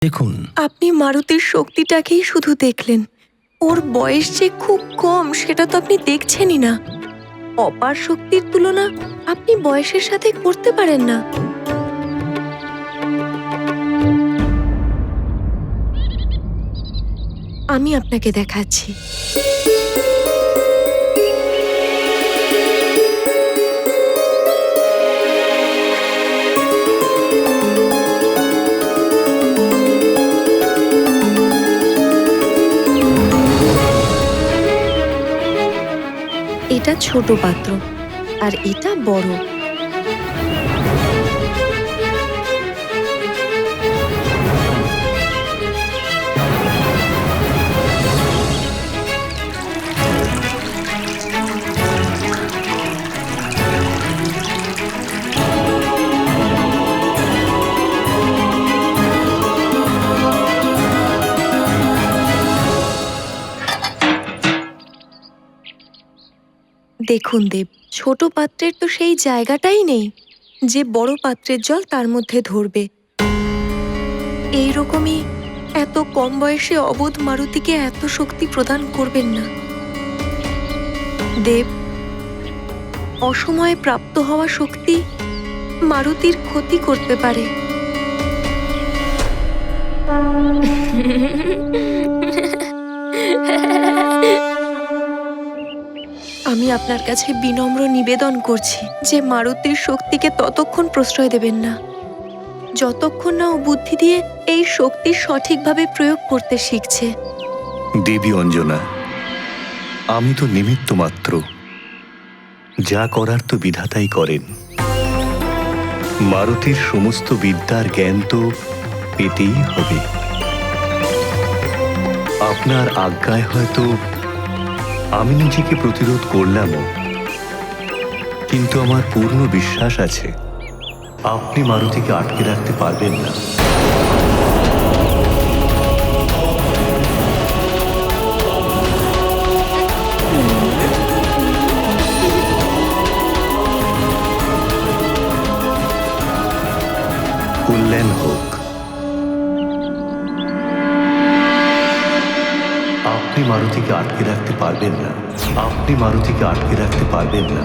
দেখুন, আপনি মারুতির শক্তিটাকেই শুধু দেখলেন। ওর বয়স যে খুব কম সেটা তো আপনি দেখছেনই না। অপার শক্তির তুলনা আপনি বয়সের সাথে করতে পারেন না। আমি আপনাকে দেখাচ্ছি। এটা ছোট পাত্র আর এটা বড়। দেখুন দেব, ছোট পাত্রের তো সেই জায়গাটাই নেই যে বড় পাত্রের জল তার মধ্যে ধরবে। এইরকমই এত কম বয়সে অবোধ মারুতিকে এত শক্তি প্রদান করবেন না দেব। অসময়ে প্রাপ্ত হওয়া শক্তি মারুতির ক্ষতি করতে পারে। আমি আপনার কাছে বিনম্র নিবেদন করছি যে মারুতির শক্তিকে ততক্ষণ প্রশ্রয় দেবেন না যতক্ষণ না ও বুদ্ধি দিয়ে এই শক্তি সঠিকভাবে প্রয়োগ করতে শিখছে। দেবী অঞ্জনা, আমি তো নিমিত্ত মাত্র। যা করার তো বিধাতাই করেন। মারুতির সমস্ত বিদ্যার জ্ঞান তো পেতেই হবে। আপনার আজ্ঞায় হয়তো আমি নিজেকে প্রতিরোধ করলামও, কিন্তু আমার পূর্ণ বিশ্বাস আছে আপনি মারুতিকে আটকে রাখতে পারবেন না। কল্যাণ হোক। আপনি মারুতিকে আটকে রাখতে পারবেন না। আপনি মারুতিকে আটকে রাখতে পারবেন না।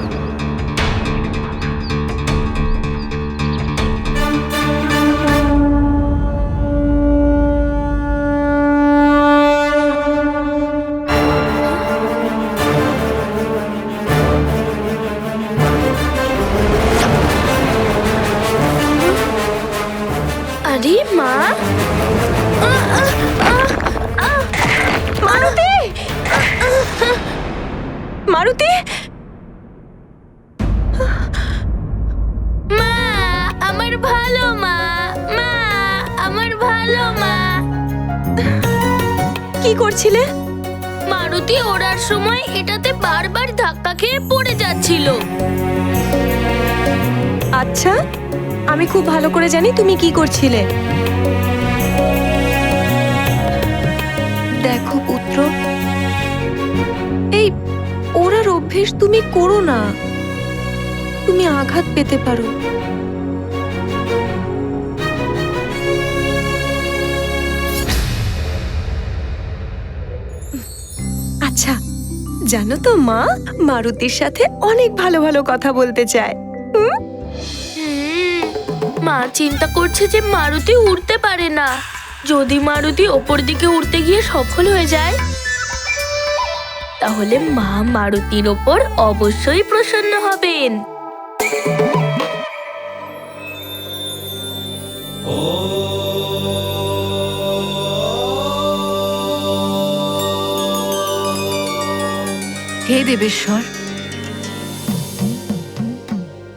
আরে মা, মারুতি, মারুতি, মা আমার ভালো মা, মা আমার ভালো মা। কি করছিলে? মারুতি ওড়ার সময় এটাতে বারবার ধাক্কা খেয়ে পড়ে যাচ্ছিল। আচ্ছা, আমি খুব ভালো করে জানি তুমি কি করছিলে। দেখো পুত্র, এই ওড়ার অভ্যেস তুমি করো না, তুমি আঘাত পেতে পারো। আচ্ছা, জানো তো মা মারুতির সাথে অনেক ভালো ভালো কথা বলতে চায়। মা চিন্তা করছে যে মারুতি উড়তে পারে না। যদি মারুতি ওপর দিকে উড়তে গিয়ে সফল হয়ে যায় তাহলে মা মারুতির ওপর অবশ্যই প্রসন্ন হবেন। হে দেবেশ্বর,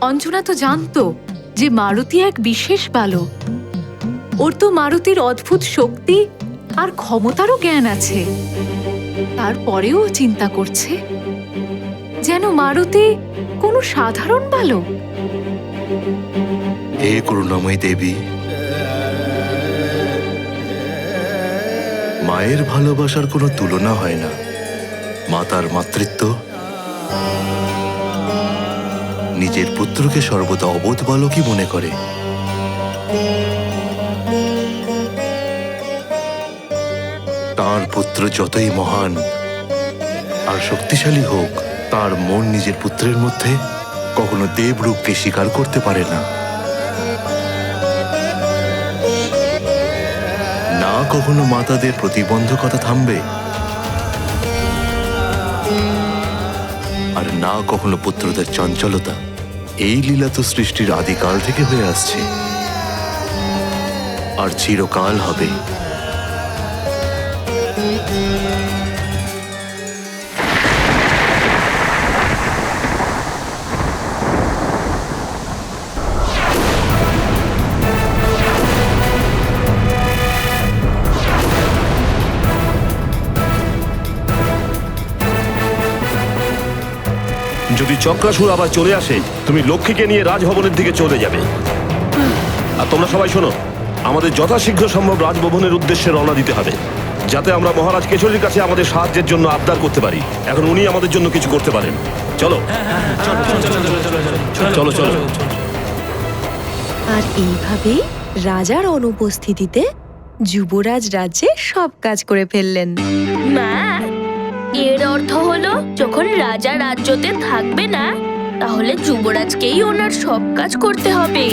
অঞ্জনা তো জানতো যে মারুতি এক বিশেষ বালক। ওর তো মারুতির অদ্ভুত শক্তি আর ক্ষমতারও জ্ঞান আছে। তারপরেও চিন্তা করছে যেন মারুতি কোনো সাধারণ বালক। হে করুণাময়ী দেবী, মায়ের ভালোবাসার কোনো তুলনা হয় না। মাতার মাতৃত্ব নিজের পুত্রকে সর্বদা অবোধ বালকই মনে করে। তার পুত্র যতই মহান আর শক্তিশালী হোক, তার মন নিজের পুত্রের মধ্যে কখনো দেবরূপকে স্বীকার করতে পারে না। না কখনো মাতাদের প্রতিবন্ধকতা থামবে, আর না কখনো পুত্রদের চঞ্চলতা। এই লীলা তো সৃষ্টির আদিকাল থেকে হয়ে আসছে, আর চিরকাল হবে। যদি চক্রাসুর আবার চলে আসে, তুমি লক্ষ্মীকে নিয়ে রাজভবনের দিকে চলে যাবে। আর তোমরা সবাই শোনো, আমাদের যথাশীঘ্র সম্ভব রাজভবনের উদ্দেশ্যে রওনা দিতে হবে, যাতে আমরা মহারাজ কেশরীর কাছে আমাদের সাহায্যের জন্য আবদার করতে পারি। এখন উনি আমাদের জন্য কিছু করতে পারেন। চলো চলো চলো। আর এইভাবেই রাজার অনুপস্থিতিতে যুবরাজ রাজ্যে সব কাজ করে ফেললেন। মা, এর অর্থ হলো যখন রাজা রাজ্যতে থাকবে না, তাহলে যুবরাজকেই ওনার সব কাজ করতে হবে।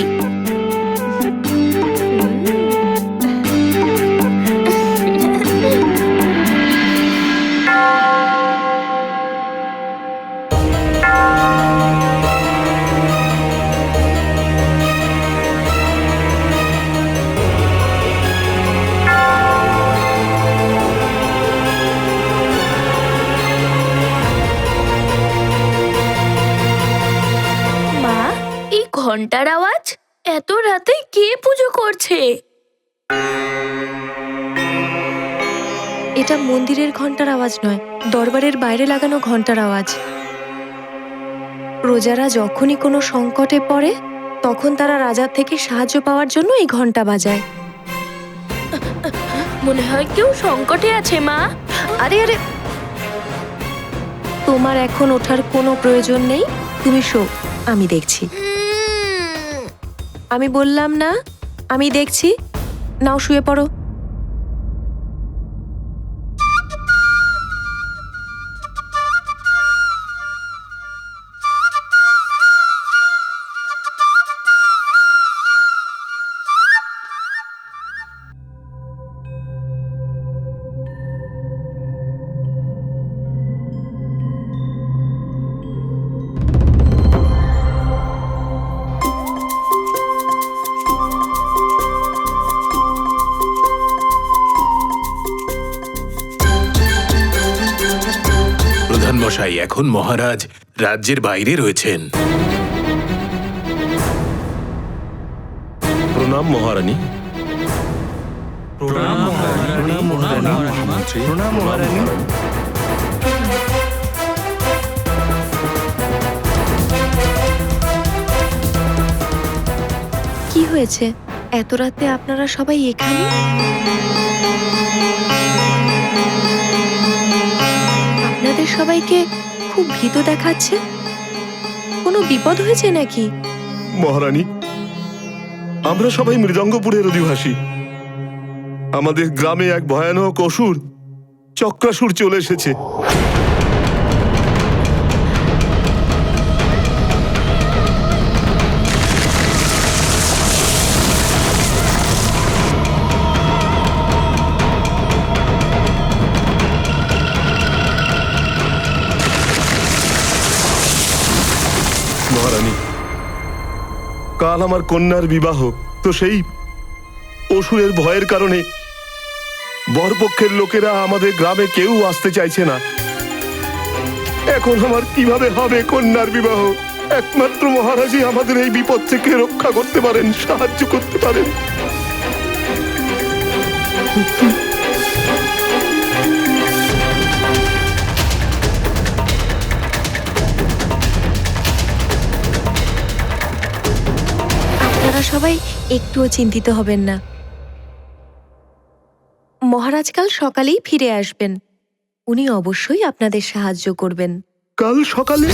মা, এই ঘন্টার আওয়াজ, এত রাতে কে পুজো করছে? এটা মন্দিরের ঘন্টার আওয়াজ নয়, দরবারের বাইরে লাগানো ঘন্টার আওয়াজ। প্রজারা যখনই কোনো সংকটে পড়ে, তখন তারা রাজার থেকে সাহায্য পাওয়ার জন্য এই ঘন্টা বাজায়। মনে হয় কেউ সংকটে আছে মা। আরে আরে, তোমার এখন ওঠার কোনো প্রয়োজন নেই, তুমি শো, আমি দেখছি। আমি বললাম না, আমি দেখছি। নাও শুয়ে পড়ো। মশাই, এখন মহারাজ রাজ্যের বাইরে রয়েছেন। প্রণাম মহারানী। কি হয়েছে? এত রাতে আপনারা সবাই এখানে? আপনাদের সবাইকে খুব ভীত দেখাচ্ছে। কোনো বিপদ হয়েছে নাকি? মহারানী, আমরা সবাই মৃদঙ্গপুরের অধিবাসী। আমাদের গ্রামে এক ভয়ানক অসুর, চক্রাসুর চলে এসেছে। মহারানী, কাল আমার কন্যার বিবাহ, তো সেই অসুরের ভয়ের কারণে বরপক্ষের লোকেরা আমাদের গ্রামে কেউ আসতে চাইছে না। এখন আমার কিভাবে হবে কন্যার বিবাহ? একমাত্র মহারাজই আমাদের এই বিপদ থেকে রক্ষা করতে পারেন, সাহায্য করতে পারেন। আপনারা সবাই একটুও চিন্তিত হবেন না। মহারাজ কাল সকালেই ফিরে আসবেন। উনি অবশ্যই আপনাদের সাহায্য করবেন। কাল সকালে?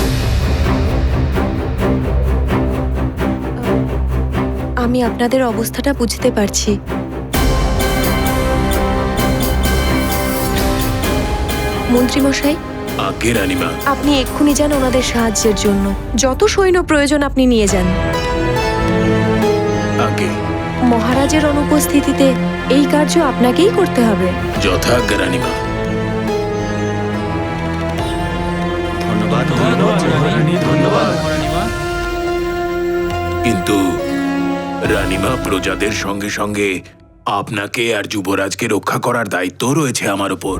আমি আপনাদের অবস্থাটা বুঝতে পারছি। মন্ত্রীমশাই, আগে রানীমা। আপনি এক্ষুনি যান ওনাদের সাহায্যের জন্য। যত সৈন্য প্রয়োজন আপনি নিয়ে যান। আগে মহারাজের অনুপস্থিতিতে এই কার্য আপনাকেই করতে হবে। যথাজ্ঞা রানীমা। কিন্তু রানীমা, প্রজাদের সঙ্গে সঙ্গে আপনাকে আর যুবরাজকে রক্ষা করার দায়িত্ব রয়েছে আমার উপর।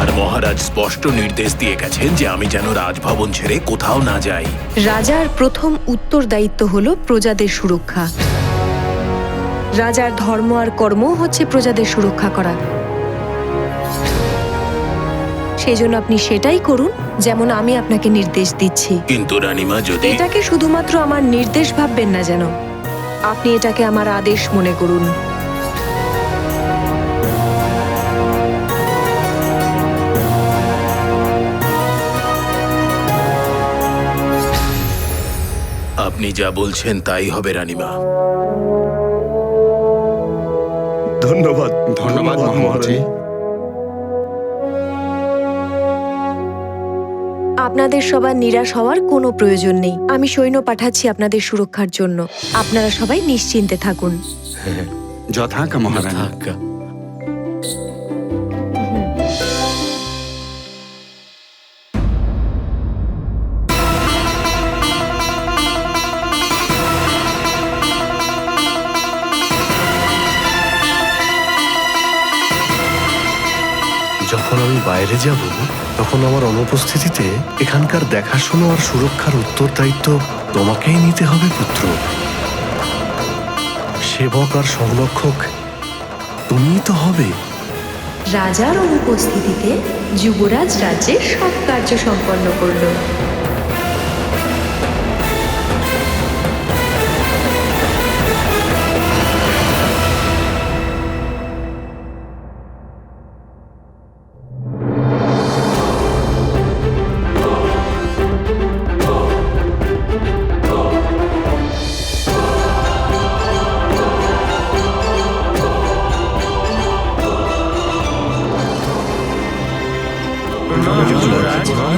আর মহারাজ স্পষ্ট নির্দেশ দিয়ে গেছেন যে আমি যেন রাজভবন ছেড়ে কোথাও না যাই। রাজার প্রথম উত্তরদায়িত্ব হলো প্রজাদের সুরক্ষা। রাজার ধর্ম আর কর্ম হচ্ছে প্রজাদের সুরক্ষা করা। সেজন্য আপনি সেটাই করুন যেমন আমি আপনাকে নির্দেশ দিচ্ছি। কিন্তু রানীমা, যদি এটাকে শুধুমাত্র আমার নির্দেশ ভাববেন না যেন, আপনি এটাকে আমার আদেশ মনে করুন। আপনি যা বলছেন তাই হবে রানীমা। ধন্যবাদ ধন্যবাদ মহারানী। আপনাদের সবার নিরাশ হওয়ার কোনো প্রয়োজন নেই। আমি সৈন্য পাঠাচ্ছি আপনাদের সুরক্ষার জন্য। আপনারা সবাই নিশ্চিন্তে থাকুন। যথাজ্ঞা মহারানী। যখন আমি বাইরে যাব তখন আমার অনুপস্থিতিতে এখানকার দেখাশোনা আর সুরক্ষার উত্তরদায়িত্ব তোমাকেই নিতে হবে পুত্র। সেবক আর সংরক্ষক তুমিই তো হবে। রাজার অনুপস্থিতিতে যুবরাজ রাজ্যের সব কার্য সম্পন্ন করল।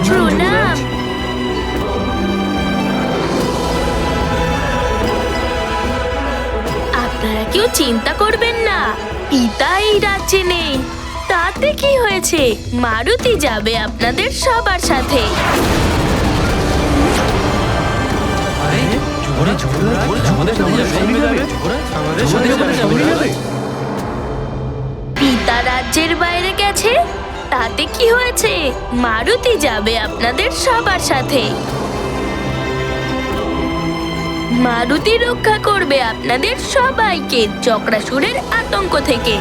প্রণাম। আপনারা কেউ চিন্তা করবেন না, পিতা এই রাজ্যে নেই। তাতে কি হয়েছে, মারুতি যাবে আপনাদের সবার সাথে। পিতা রাজ্যের বাইরে গেছে, তাতে কি হয়েছে, মারুতি যাবে আপনাদের সবার সাথে। মারুতি রক্ষা করবে আপনাদের সবাইকে চক্রাসুরের আতঙ্ক থেকে।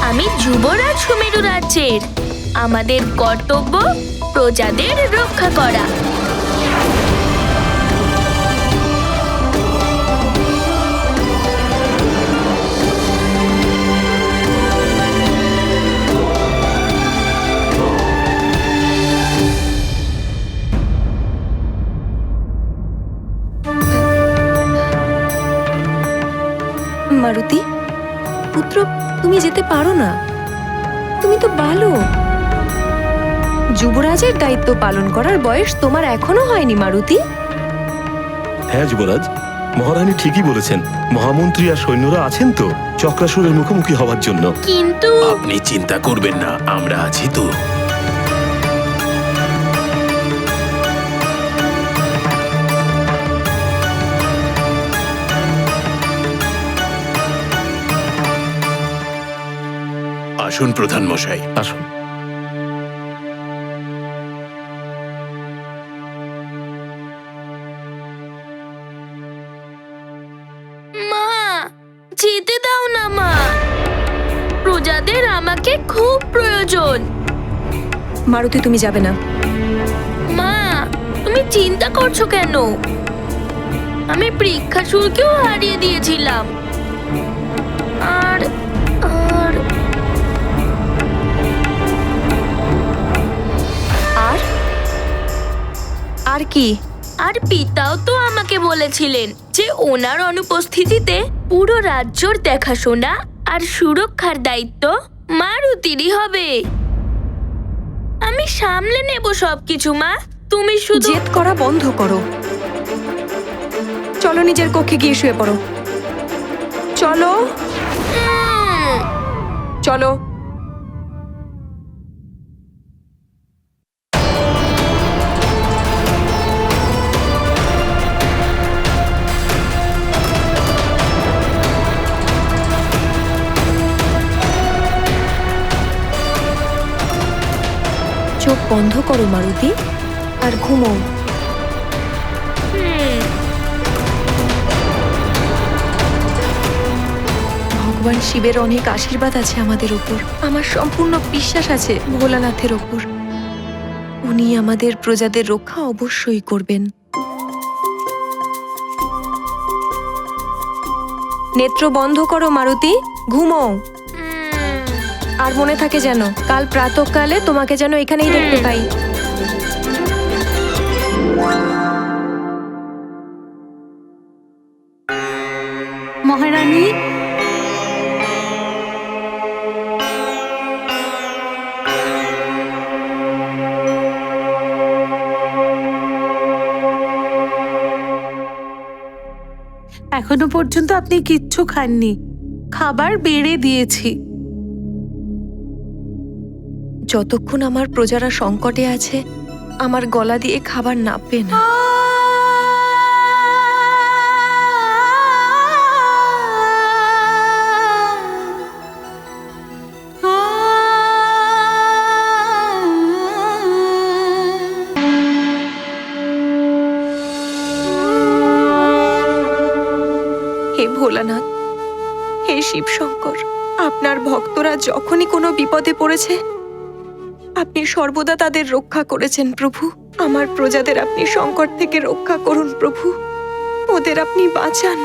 আমি যুবরাজ সুমেরু রাজ্যের। আমাদের কর্তব্য প্রজাদের রক্ষা করা। মারুতি পুত্র, তুমি যেতে পারো না। তুমি তো বালক। যুবরাজের দায়িত্ব পালন করার বয়স তোমার এখনো হয়নি মারুতি। হ্যাঁ যুবরাজ, মহারানী ঠিকই বলেছেন। মহামন্ত্রী আর সৈন্যরা আছেন তো চক্রাসুরের মুখোমুখি হওয়ার জন্য। কিন্তু আপনি চিন্তা করবেন না, আমরা আছি তো। আসুন প্রধান মশাই, আসুন। মা, যেতে দাও না মা। প্রজাদের আমাকে খুব প্রয়োজন। মারুতি তুমি যাবে না। মা, তুমি চিন্তা করছো কেন? আমি পরীক্ষাসুরকেও হারিয়ে দিয়েছিলাম। আর আর আর আর কি? আর পিতাও তো আমাকে বলেছিলেন যে ওনার অনুপস্থিতিতে পুরো রাজ্যর দেখাশোনা আর সুরক্ষার দায়িত্ব মারুতিরই হবে। আমি সামলে নেব সবকিছু মা, তুমি শুধু জেদ করা বন্ধ করো। চলো নিজের কক্ষে গিয়ে শুয়ে পড়ো। চলো চলো। চোখ বন্ধ করো মারুতি, আর ঘুমো। ভগবান শিবের অনেক আশীর্বাদ আছে আমাদের উপর। আমার সম্পূর্ণ বিশ্বাস আছে ভোলানাথের উপর। উনি আমাদের প্রজাদের রক্ষা অবশ্যই করবেন। নেত্র বন্ধ করো মারুতি, ঘুমো। আর মনে থাকে যেন কাল প্রাতঃকালে তোমাকে যেন এখানেই দেখতে পাই। মহারানী, এখনো পর্যন্ত আপনি কিচ্ছু খাননি, খাবার বেড়ে দিয়েছি। যতক্ষণ আমার প্রজারা সংকটে আছে, আমার গলা দিয়ে খাবার নাববে না। হে ভোলানাথ, হে শিব শঙ্কর, আপনার ভক্তরা যখনই কোনো বিপদে পড়েছে আপনি সর্বদা তাদের রক্ষা করেছেন প্রভু। আমার প্রজাদের আপনি সংকট থেকে রক্ষা করুন প্রভু। ওদের আপনি বাঁচান,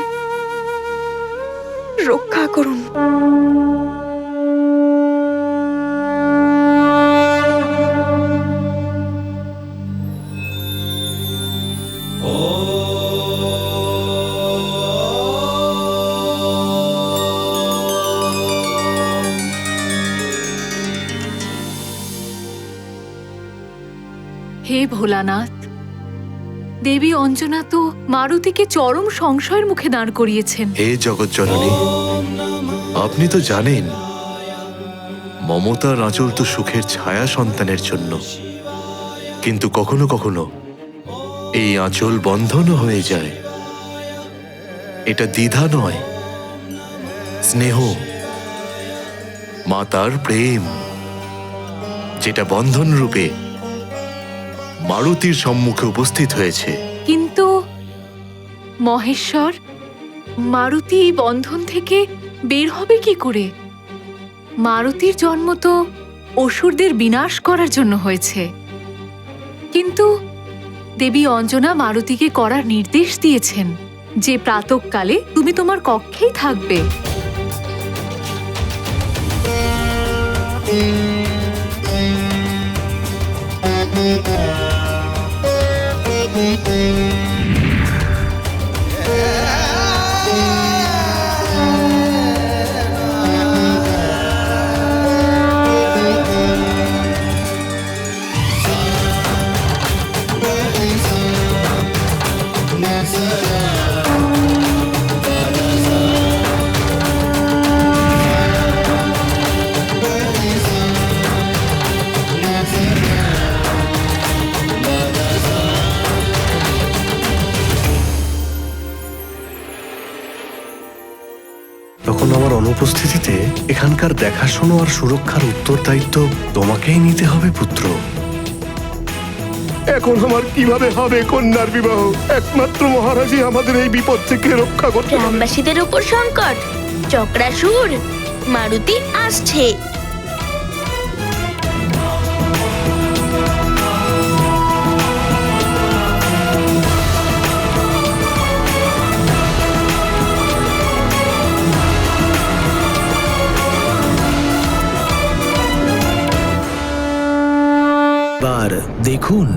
রক্ষা করুন। হে ভোলানাথ, দেবী অঞ্জনা তো মারুতিকে চরম সংশয়ের মুখে দাঁড় করিয়েছেন। হে জগৎ জননী, আপনি তো জানেন মমতার আঁচল তো সুখের ছায়া সন্তানের জন্য, কিন্তু কখনো কখনো এই আঁচল বন্ধনও হয়ে যায়। এটা দ্বিধা নয়, স্নেহ, মাতার প্রেম, যেটা বন্ধন রূপে মারুতির সম্মুখে উপস্থিত হয়েছে। কিন্তু মহেশ্বর, মারুতি এই বন্ধন থেকে বের হবে কি করে? মারুতির জন্ম তো অসুরদের বিনাশ করার জন্য হয়েছে, কিন্তু দেবী অঞ্জনা মারুতিকে করার নির্দেশ দিয়েছেন যে প্রাতঃকালে তুমি তোমার কক্ষেই থাকবে। তখন আমার অনুপস্থিতিতে এখানকার দেখাশোনা আর সুরক্ষার উত্তরদায়িত্ব তোমাকেই নিতে হবে পুত্র। এখন আমার কিভাবে হবে কন্যার বিবাহ? একমাত্র মহারাজই আমাদের এই বিপদ থেকে রক্ষা করতে পারে। গ্রামবাসীদের উপর সংকট, চক্রাসুর, মারুতি আসছে। এবার দেখুন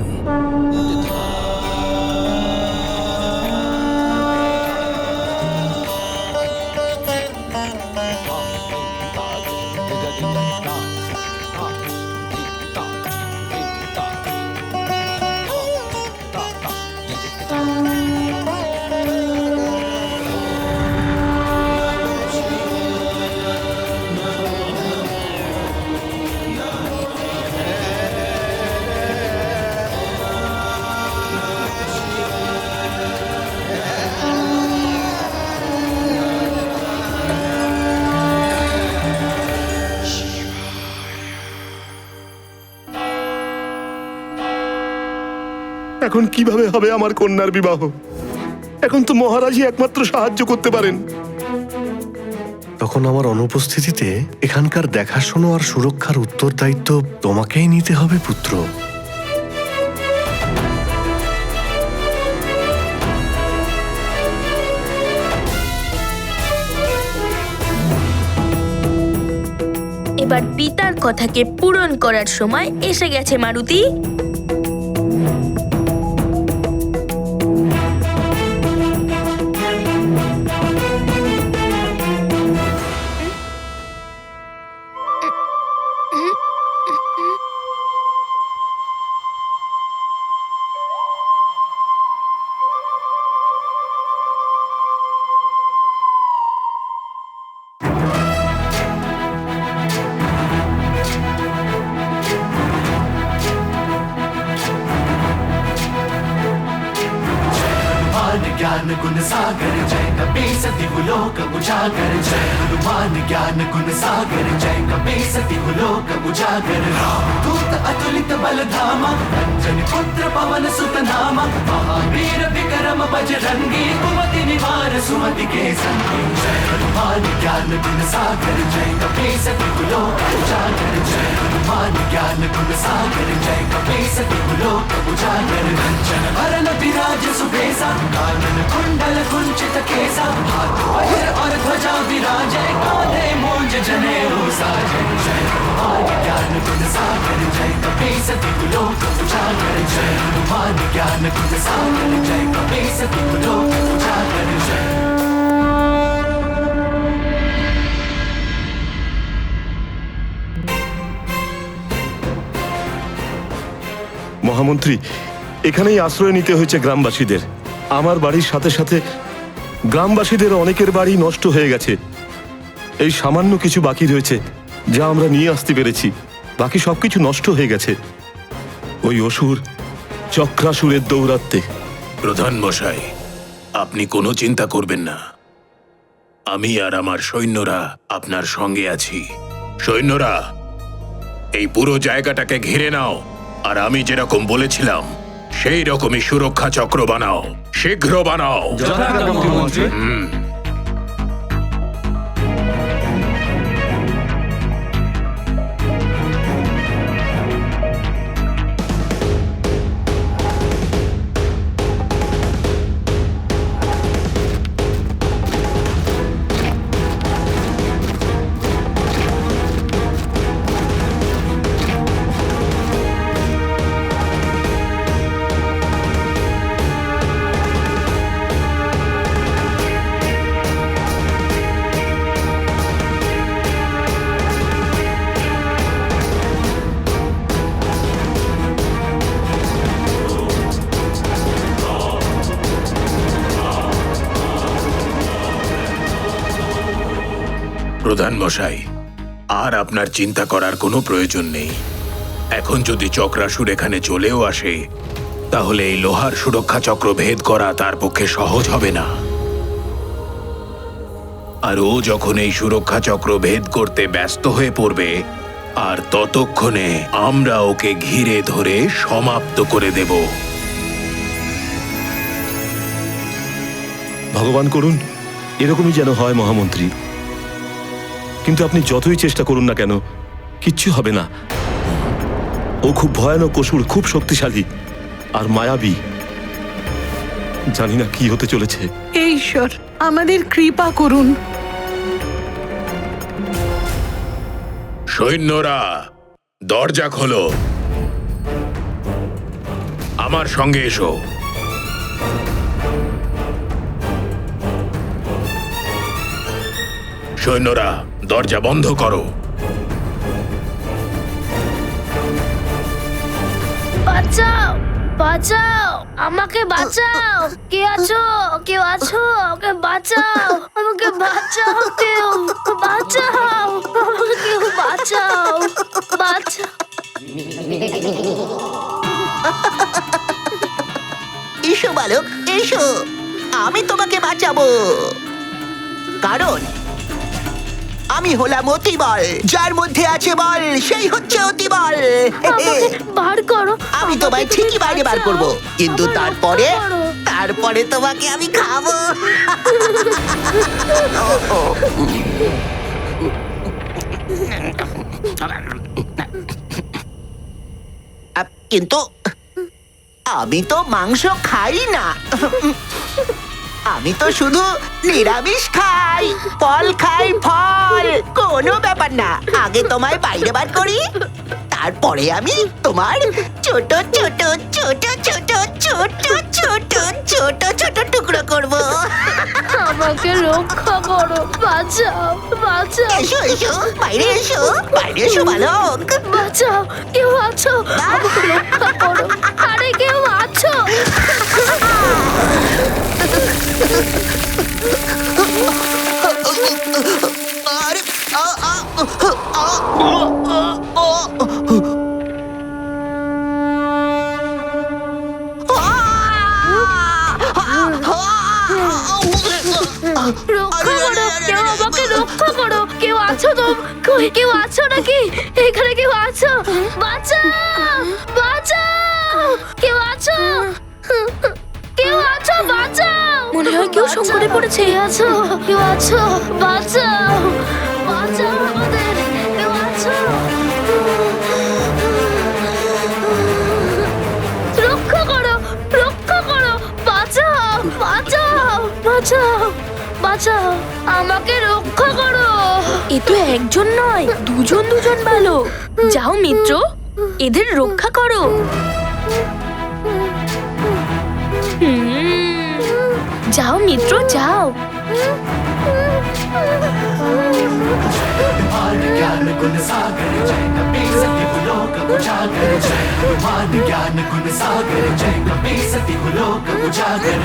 এখন কিভাবে হবে আমার কন্যার বিবাহ? এখন তো মহারাজই একমাত্র সাহায্য করতে পারেন। তখন আমার অনুপস্থিতিতে এখানকার দেখাশোনা আর সুরক্ষার উত্তরদায়িত্ব তোমাকেই নিতে হবে পুত্র। এবার পিতার কথাকে পূরণ করার সময় এসে গেছে মারুতি। ज्ञान गुण सागर जय कपीस दिवलोक उजागर जय हनुमान ज्ञान गुण सागर जय कपीस दिवलोक उजागर दूत अतुलित बल धामा अंजन पुत्र पवन सुत नामा महावीर विक्रम बजरंगी कुमति निवार सुमति के संगी जय हनुमान ज्ञान गुण सागर जय कपीस दिवलोक उजागर जय हनुमान ज्ञान गुण सागर जय कपीस दिवलोक उजागर कंचन भरन विराज सुबेसा कानन कुंडल कुंचित केसा हाथ वज्र और ध्वजा विराजे कांधे मूंज जनेऊ साजे जय हनुमान ज्ञान गुण सागर जय कपीस दिवलोक उजागर जय हनुमान ज्ञान गुण सागर जय कपीस दिवलोक उजागर जय। মহামন্ত্রী, এখানেই আশ্রয় নিতে হয়েছে গ্রামবাসীদের। আমার বাড়ির সাথে সাথে গ্রামবাসীদের অনেকের বাড়ি নষ্ট হয়ে গেছে। এই সামান্য কিছু বাকি রয়েছে যা আমরা নিয়ে আসতে পেরেছি, বাকি সবকিছু নষ্ট হয়ে গেছে ওই অসুর চক্রাসুরের দৌরাত্মে। প্রধান মশাই, আপনি কোনো চিন্তা করবেন না। আমি আর আমার সৈন্যরা আপনার সঙ্গে আছি। সৈন্যরা, এই পুরো জায়গাটাকে ঘিরে নাও, আর আমি যেরকম বলেছিলাম সেই রকমই সুরক্ষা চক্র বানাও। শীঘ্র বানাও। প্রধান মশাই, আর আপনার চিন্তা করার কোনো প্রয়োজন নেই। এখন যদি চক্রাসুর এখানে চলেও আসে, তাহলে এই লোহার সুরক্ষা চক্র ভেদ করা তার পক্ষে সহজ হবে না। আর ও যখন এই সুরক্ষা চক্র ভেদ করতে ব্যস্ত হয়ে পড়বে, আর ততক্ষণে আমরা ওকে ঘিরে ধরে সমাপ্ত করে দেব। ভগবান করুন এরকমই যেন হয় মহামন্ত্রী, কিন্তু আপনি যতই চেষ্টা করুন না কেন কিচ্ছু হবে না। ও খুব ভয়ানক অসুর, খুব শক্তিশালী আর মায়াবী। জানি না কি হতে চলেছে। হে ঈশ্বর, আমাদের কৃপা করুন। সৈন্যরা, দরজা খোলো, আমার সঙ্গে এসো। সৈন্যরা, দরজা বন্ধ করো। বাঁচাও, বাঁচাও, আমাকে বাঁচাও। কে আছো? কেউ আছো? আমাকে বাঁচাও, আমাকে বাঁচাও, কেউ বাঁচাও, আমাকে কেউ বাঁচাও, বাঁচাও। এসো বালক, এসো, আমি তোমাকে বাঁচাবো। কারণ আমি হলাম অতিবল, যার মধ্যে আছে বল সেই হচ্ছে অতিবল। বার করো, আমি তোমায় ঠিকই বাইরে বার করব, কিন্তু তারপরে তোমাকে আমি খাবো। কিন্তু আমি তো মাংস খাই না, আমি তো শুধু নিরামিষ খাই, ফল খাই, ফল। কোনো ব্যাপার না, আগে তোমায় বাইরে বার করি, তারপরে আমি তোমার ছোট ছোট ছোট ছোট ছোট ছোট ছোট ছোট টুকরো করব। আমাকে রক্ষা করো, বাঁচাও, বাঁচাও, এসো এসো, বাইরে এসো, বাইরে এসো বালক। বাঁচাও, কেউ আছো? আমাকে রক্ষা করো, আরে কেউ আছো? আরে রক্ষা করো, কেউ আমাকে রক্ষা করো, কেউ আছো তো? কই কেউ আছো নাকি? এখানে কেউ আছো? বাঁচাও, বাঁচাও, কেউ আছো? কেউ আছো? বাঁচাও, মনে হয় কেউ সংকটে পড়েছে। কে আছো? কেউ আছো? বাঁচাও, বাঁচাও আমাদের, কেউ আছো? রক্ষা করো, রক্ষা করো, বাঁচাও, বাঁচাও, বাঁচাও, বাঁচাও, আমাকে রক্ষা করো। এ তো একজন নয়, দুজন দুজন বালক। যাও মিত্র, এদের রক্ষা করো। যাও মিত্র, যাও। हनुमान ज्ञान गुण सागर जय कपीसति लोक उजागर जय हनुमान ज्ञान गुण सागर जय कपीसति लोक उजागर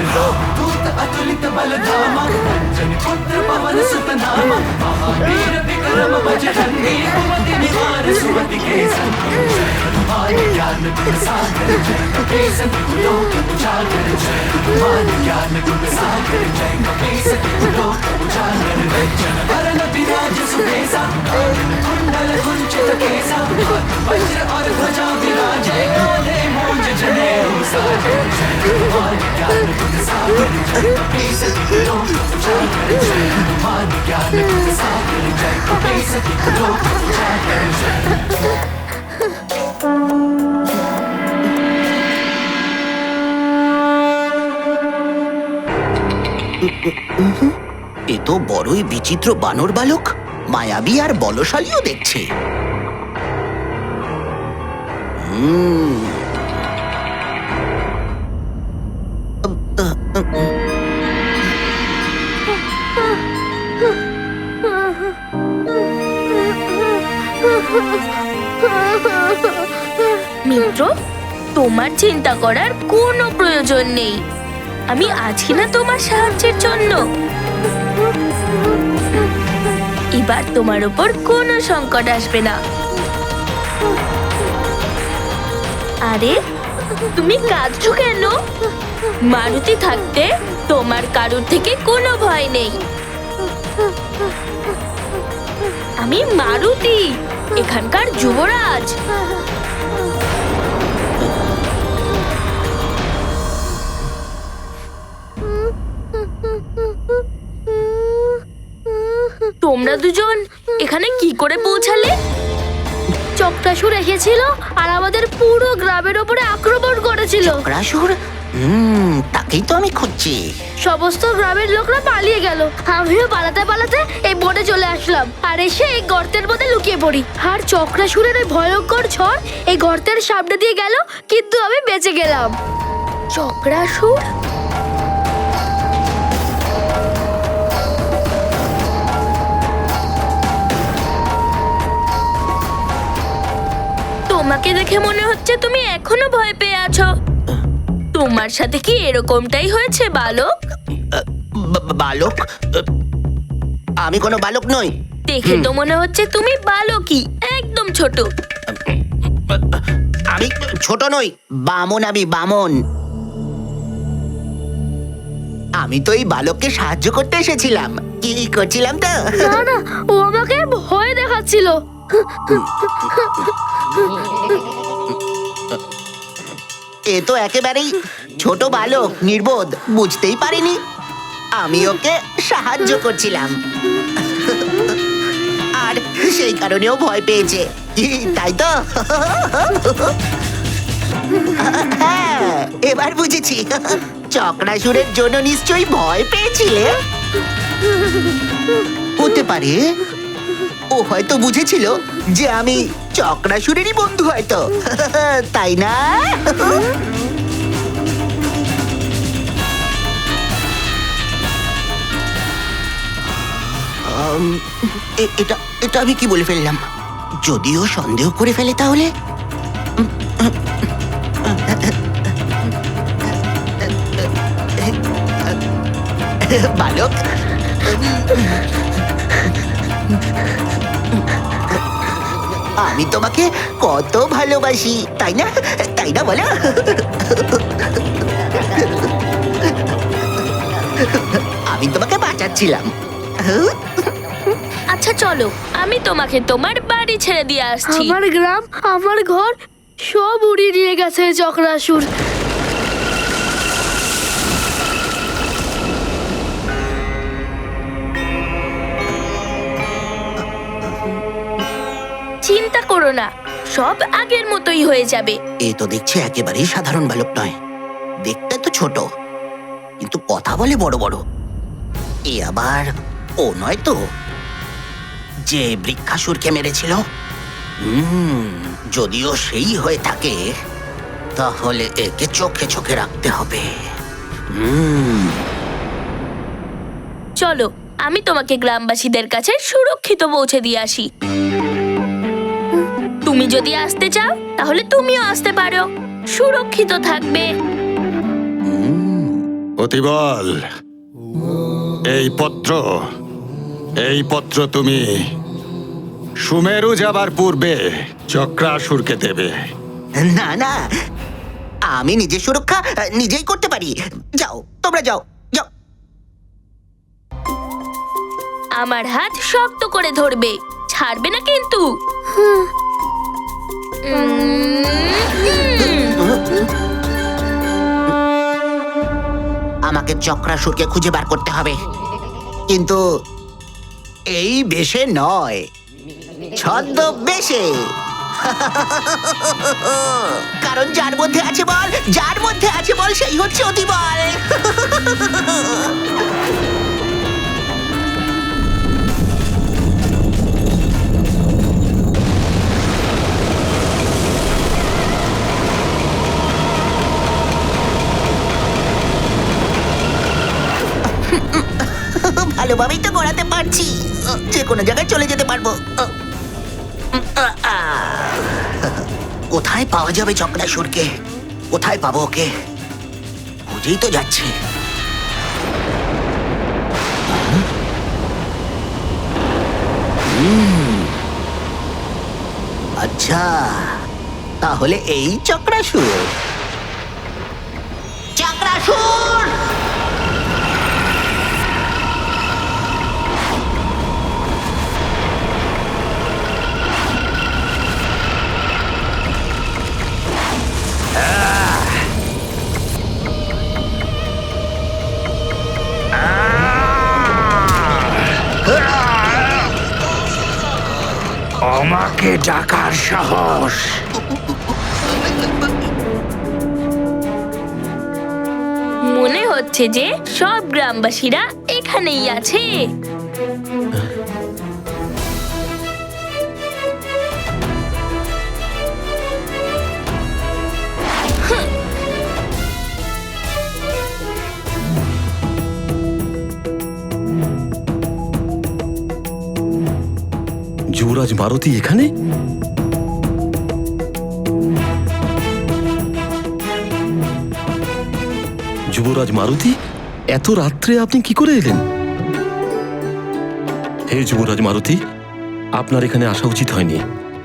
दूत अतुलित बल धामा अंजनी पुत्र पवन सुत नामा महावीर विक्रम बजरंगी कुमति निवार सुमति के संगी जय हनुमान ज्ञान गुण सागर जय कपीसति लोक उजागर जय हनुमान ज्ञान गुण सागर जय कपीसति लोक उजागर जन वरण विराज सुबेसा कुंडल कुंचित केसा वज्र और ध्वजा विराजे कांधे मूंज जनेऊ साजे जय हनुमान ज्ञान गुण सागर जय कपीसति लोक उजागर जय हनुमान ज्ञान गुण सागर जय कपीसति लोक उजागर जय এ তো বড়ই বিচিত্র বানর বালক, মায়াবী আর বলশালীও দেখছে। মিত্র, তোমার চিন্তা করার কোনো প্রয়োজন নেই, আমি আছি না তোমার সাহায্যের জন্য। এবার তোমার উপর কোনো সংকট আসবে না। আরে তুমি কাঁদছো কেন? মারুতি থাকতে তোমার কারোর থেকে কোনো ভয় নেই। আমি মারুতি, এখানকার যুবরাজ। তোমরা দুজন এখানে কি করে পৌঁছালে? চক্রাসুর এসেছিল আর আমাদের পুরো গ্রামের উপরে আক্রমণ করেছিল। চক্রাসুর? তাকেই তো আমি খুঁজছি। সমস্ত গ্রামের লোকরা পালিয়ে গেল, আমিও পালাতে পালাতে এই বনে চলে আসলাম আর এসে এই গর্তের মধ্যে লুকিয়ে পড়ি। আর চক্রাসুরের ওই ভয়ঙ্কর ঝড় এই গর্তের সামনে দিয়ে গেল, কিন্তু আমি বেঁচে গেলাম। চক্রাসুর? তোমাকে দেখে মনে হচ্ছে তুমি এখনো ভয় পেয়ে আছো। তোমার সাথে কি এরকমটাই হয়েছে বালক? বালক? আমি কোনো বালক নই। দেখে তো মনে হচ্ছে তুমি বালকই, একদম ছোট। আমি ছোট নই, বামন। আমি বামন। আমি তো এই বালককে সাহায্য করতে এসেছিলাম, কি করছিলাম তো? না না, ও আমাকে ভয় দেখাচ্ছিল। এ তো একেবারেই ছোট বালক, নির্বোধ, বুঝতেই পারিনি। আমি ওকে সাহায্য করছিলাম, আর সেই কারণেও ভয় পেয়েছে, তাই তো? হ্যাঁ, এবার বুঝেছি। চক্রাসুরের জন্য নিশ্চয়ই ভয় পেয়েছিলে। হতে পারে ও হয়তো বুঝেছিল যে আমি চক্রাসুরেরই বন্ধু, হয়তো, তাই না? এটা এটা আমি কি বলে ফেললাম? যদিও সন্দেহ করে ফেলে তাহলে? বালক, আমি তোমাকে কত ভালোবাসি, তাই না? তাই না বলো? আমি তোমাকে বাঁচাচ্ছিলাম। আচ্ছা চলো, আমি তোমাকে তোমার বাড়ি ছেড়ে দিয়ে আসছি। আমার গ্রাম, আমার ঘর সব উড়িয়ে নিয়ে গেছে চক্রাসুর। চিন্তা করো না, সব আগের মতোই হয়ে যাবে। এ তো দেখছি একেবারেই সাধারণ বালক নয়। দেখতে তো ছোট, কিন্তু কথা বলে বড় বড়। এ আবার ও নয় তো যে বৃক্ষাসুরকে মেরেছিল? যদিও সেই হয়ে থাকে, তাহলে একে চোখে চোখে রাখতে হবে। চলো, আমি তোমাকে গ্রামবাসীদের কাছে সুরক্ষিত পৌঁছে দিয়ে আসি। তুমি যদি আসতে চাও তাহলে তুমিও আসতে পারো, সুরক্ষিত থাকবে। অতিবল, এই পত্র তুমি সুমেরু যাবার পূর্বে চক্রাসুরকে দেবে। না না, আমি নিজের সুরক্ষা নিজেই করতে পারি। যাও, তোমরা যাও যাও। আমার হাত শক্ত করে ধরবে, ছাড়বে না কিন্তু। আমাকে চক্রাসুরকে খুঁজে বার করতে হবে, কিন্তু এই বেশে নয়, ছদ্মবেশে। কারণ যার মধ্যে আছে বল সেই হচ্ছে অতিবল। ভালোভাবেই তো গড়াতে পারছি, যে কোনো জায়গায় চলে যেতে পারবো। কোথায় পাওয়া যাবে চক্রাসুরকে? কোথায় পাবো ওকে? খুঁজেই তো যাচ্ছি। আচ্ছা, তাহলে এই চক্রাসুর। চক্রাসুর! আমাকে ডাকার সাহস! মনে হচ্ছে যে সব গ্রামবাসীরা এখানেই আছে। যুবরাজ মারুতি এখানে? যুবরাজ মারুতি, এত রাত্রে আপনি কি করে এলেন? হে যুবরাজ মারুতি, আপনার এখানে আসা উচিত হয়নি।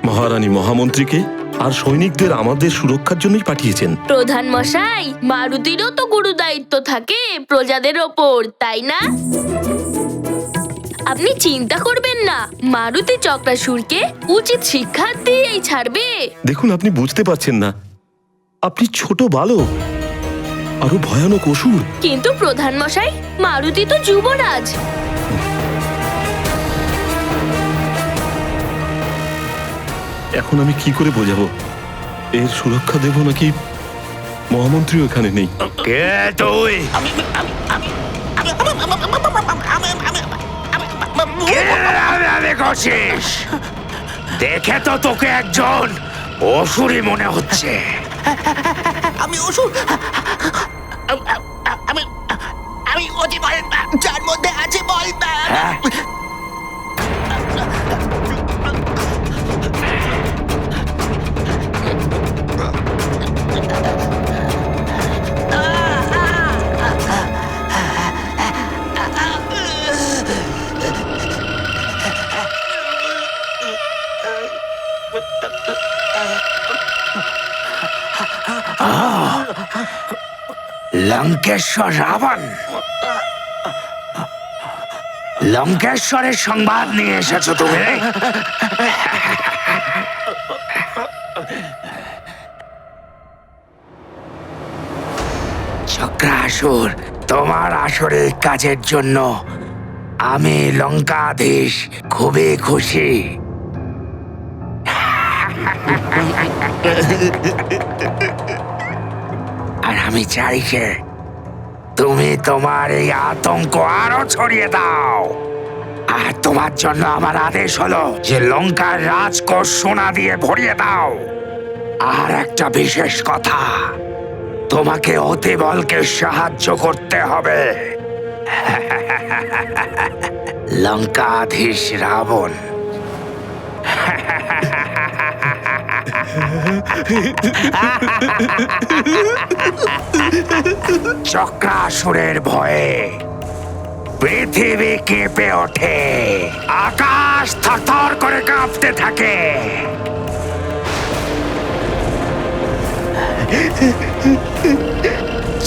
মহারানী মহামন্ত্রীকে আর সৈনিকদের আমাদের সুরক্ষার জন্যই পাঠিয়েছেন। প্রধান মশাই, মারুতিরও তো গুরু দায়িত্ব থাকে প্রজাদের ওপর, তাই না? আপনি চিন্তা করবেন না, মারুতি চক্রাসুরকে উচিত শিক্ষা দিয়েই ছাড়বে। দেখুন, আপনি বুঝতে পারছেন না, আপনি ছোট বালক, আরো ভয়ানক অসুর। কিন্তু প্রধান মশাই, মারুতি তো যুবরাজ। এখন আমি কি করে বোঝাবো? এর সুরক্ষা দেব নাকি মহামন্ত্রীও এখানে নেই? কে তুই? কে করছিস? দেখে তো তোকে একজন অসুরই মনে হচ্ছে। আমি অসুর, আমি অতি বল, যার মধ্যে আছে বল। লঙ্কেশ্বর রাবণ, লঙ্কেশ্বরের সংবাদ নিয়ে এসেছো তুমি? চক্রাসুর, তোমার আসরিক কাজের জন্য আমি লঙ্কাধীশ খুবই খুশি। আর আমি চাই যে তুমি তোমার এই আতঙ্ক আরো ছড়িয়ে দাও। আর তোমার জন্য আমার আদেশ হলো যে লঙ্কার রাজকোষ সোনা দিয়ে ভরিয়ে দাও। আর একটা বিশেষ কথা, তোমাকে অতিবলকে সাহায্য করতে হবে। লঙ্কাধীশ রাবণ। চক্রাসুরের ভয়ে পৃথিবী কেঁপে ওঠে, আকাশ থরথর করে কাঁপতে থাকে।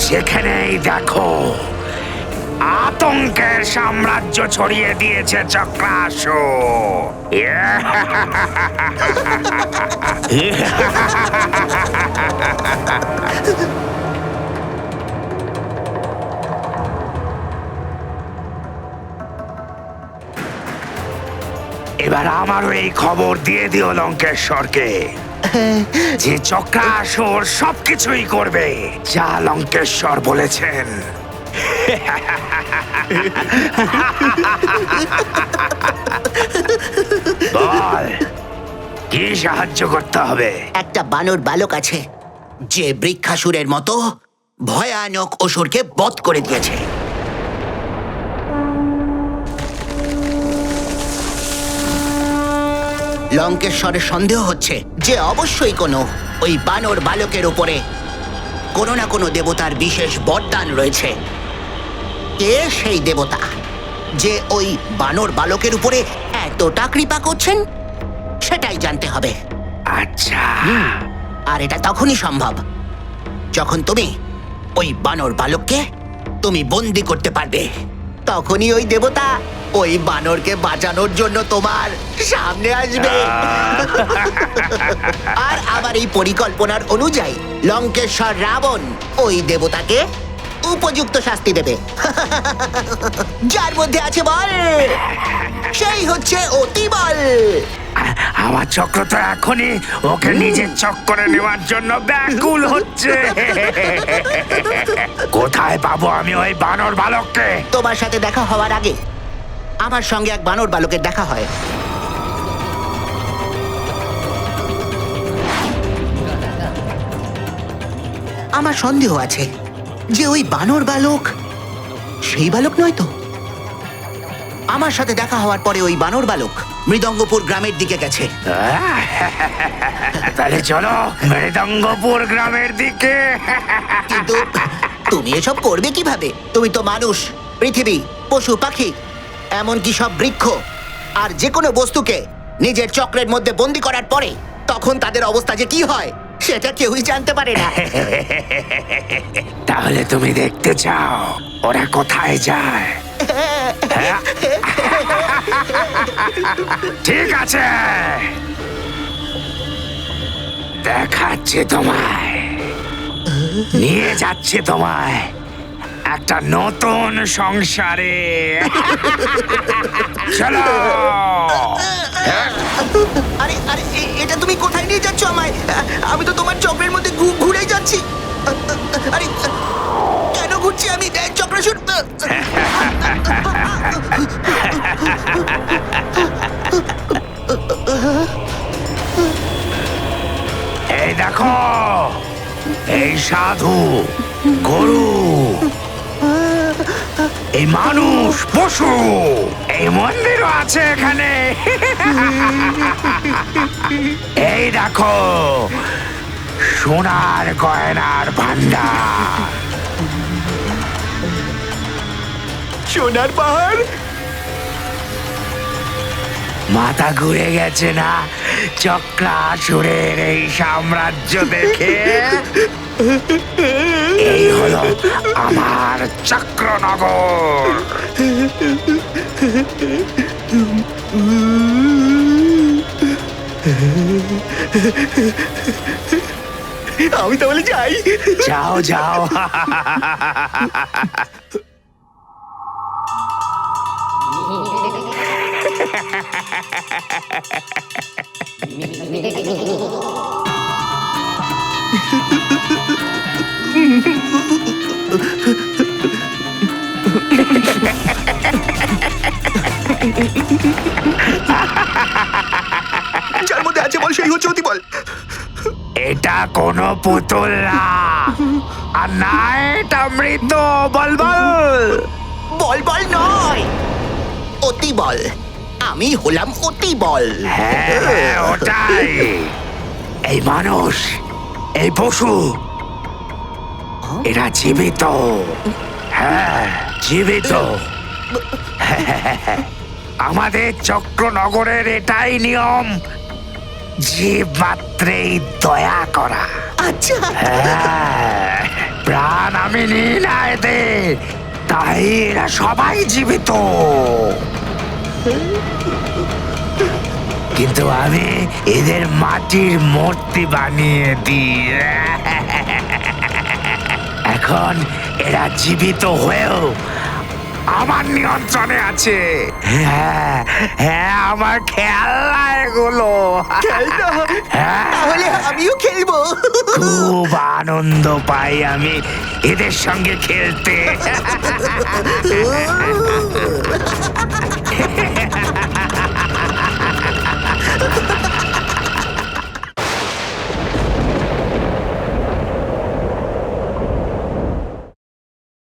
যেখানেই দেখো, আতঙ্কের সাম্রাজ্য ছড়িয়ে দিয়েছে চক্রাসুর। এবার আমারও এই খবর দিয়ে দিও লঙ্কেশ্বরকে যে চক্রাসুর সবকিছুই করবে যা লঙ্কেশ্বর বলেছেন। বল, কি সাহায্য করতে হবে? একটা বানর বালক আছে যে বৃক্ষাসুরের মতো ভয়ানক অসুরকে বধ করে দিয়েছে। লঙ্কেশ্বরের সন্দেহ হচ্ছে যে অবশ্যই কোনো ওই বানর বালকের উপরে কোনো না কোনো দেবতার বিশেষ বরদান রয়েছে। কে সেই দেবতা যে ওই বানর বালকের উপরে এতটা কৃপা করছেন, সেটাই জানতে হবে। আচ্ছা, আর এটা তখনই সম্ভব যখন তুমি ওই বানর বালককে তুমি বন্দি করতে পারবে। তখনই ওই দেবতা ওই বানরকে বাঁচানোর জন্য তোমার সামনে আসবে। আর আমার এই পরিকল্পনার অনুযায়ী লঙ্কেশ্বর রাবণ ওই দেবতাকে উপযুক্ত শাস্তি দেবে। যার মধ্যে আছে বল, সেই হচ্ছে অতি বল। আমার চক্র তো এখনই ওকে নিজের চক্করে নেওয়ার জন্য ব্যাকুল হচ্ছে। কোথায় পাবো আমি ওই বানর বালককে? তোমার সাথে দেখা হওয়ার আগে আমার সঙ্গে এক বানর বালকের দেখা হয়। আমার সন্দেহ আছে যে ওই বানর বালক সেই বালক নয় তো। আমার সাথে দেখা হওয়ার পরে ওই বানর বালক মৃদঙ্গপুর গ্রামের দিকে গেছে। তাহলে চলো মৃদঙ্গপুর গ্রামের দিকে। কিন্তু তুমি এসব করবে কিভাবে? তুমি তো মানুষ, পৃথিবী, পশু পাখি, এমনকি সব বৃক্ষ আর যে কোনো বস্তুকে নিজের চক্রের মধ্যে বন্দি করার পরে তখন তাদের অবস্থা যে কি হয় সেটা কেউই জানতে পারে না। তাহলে তুমি দেখতে চাও ওরা কোথায় যায়? ঠিক আছে, দেখাচ্ছি তোমায়, নিয়ে যাচ্ছে তোমায় একটা নতুন সংসারে। চলো। আরে আরে এটা তুমি কোথায় নিয়ে যাচ্ছ আমায়? আমি তো তোমার চক্রের মধ্যে ঘুরে যাচ্ছি। আরে কেন ঘুরছি আমি? চক্রাসুর এই দেখো, এই সাধু, গরু, এই মানুষ, পশু, এই মন্দিরও আছে এখানে। এই দেখো, সোনার গয়নার ভান্ডার। সোনার পাহাড়। মাথা ঘুরে গেছে না চক্রাসুরের এই সাম্রাজ্য দেখে? এই হলো আমার চক্রনগর। আমি তাহলে যাই। যাও যাও। যার মধ্যে আছে বল সেই হচ্ছে অতি বল। এটা কোনো পুতুল না, আর না এটা মৃত। বল বল। বল বল নয়, অতি বল। আমি হলাম অতি বল। হ্যাঁ, ওটাই। এই মানুষ, এই পশু, এরা জীবিত। হ্যাঁ, জীবিত। আমাদের চক্রনগরের এটাই নিয়ম, জীব মাত্রেই দয়া করা। আচ্ছা, হ্যাঁ, প্রাণ আমি নিই না এদের, তাই এরা সবাই জীবিত। কিন্তু আমি এদের মাটির মূর্তি বানিয়ে দিই। এখন এরা জীবিত হয়েও আমার নিয়ন্ত্রণে আছে। হ্যাঁ হ্যাঁ, আমার খেলনা এগুলো। হ্যাঁ, তাহলে আমিও খেলবো। খুব আনন্দ পাই আমি এদের সঙ্গে খেলতে।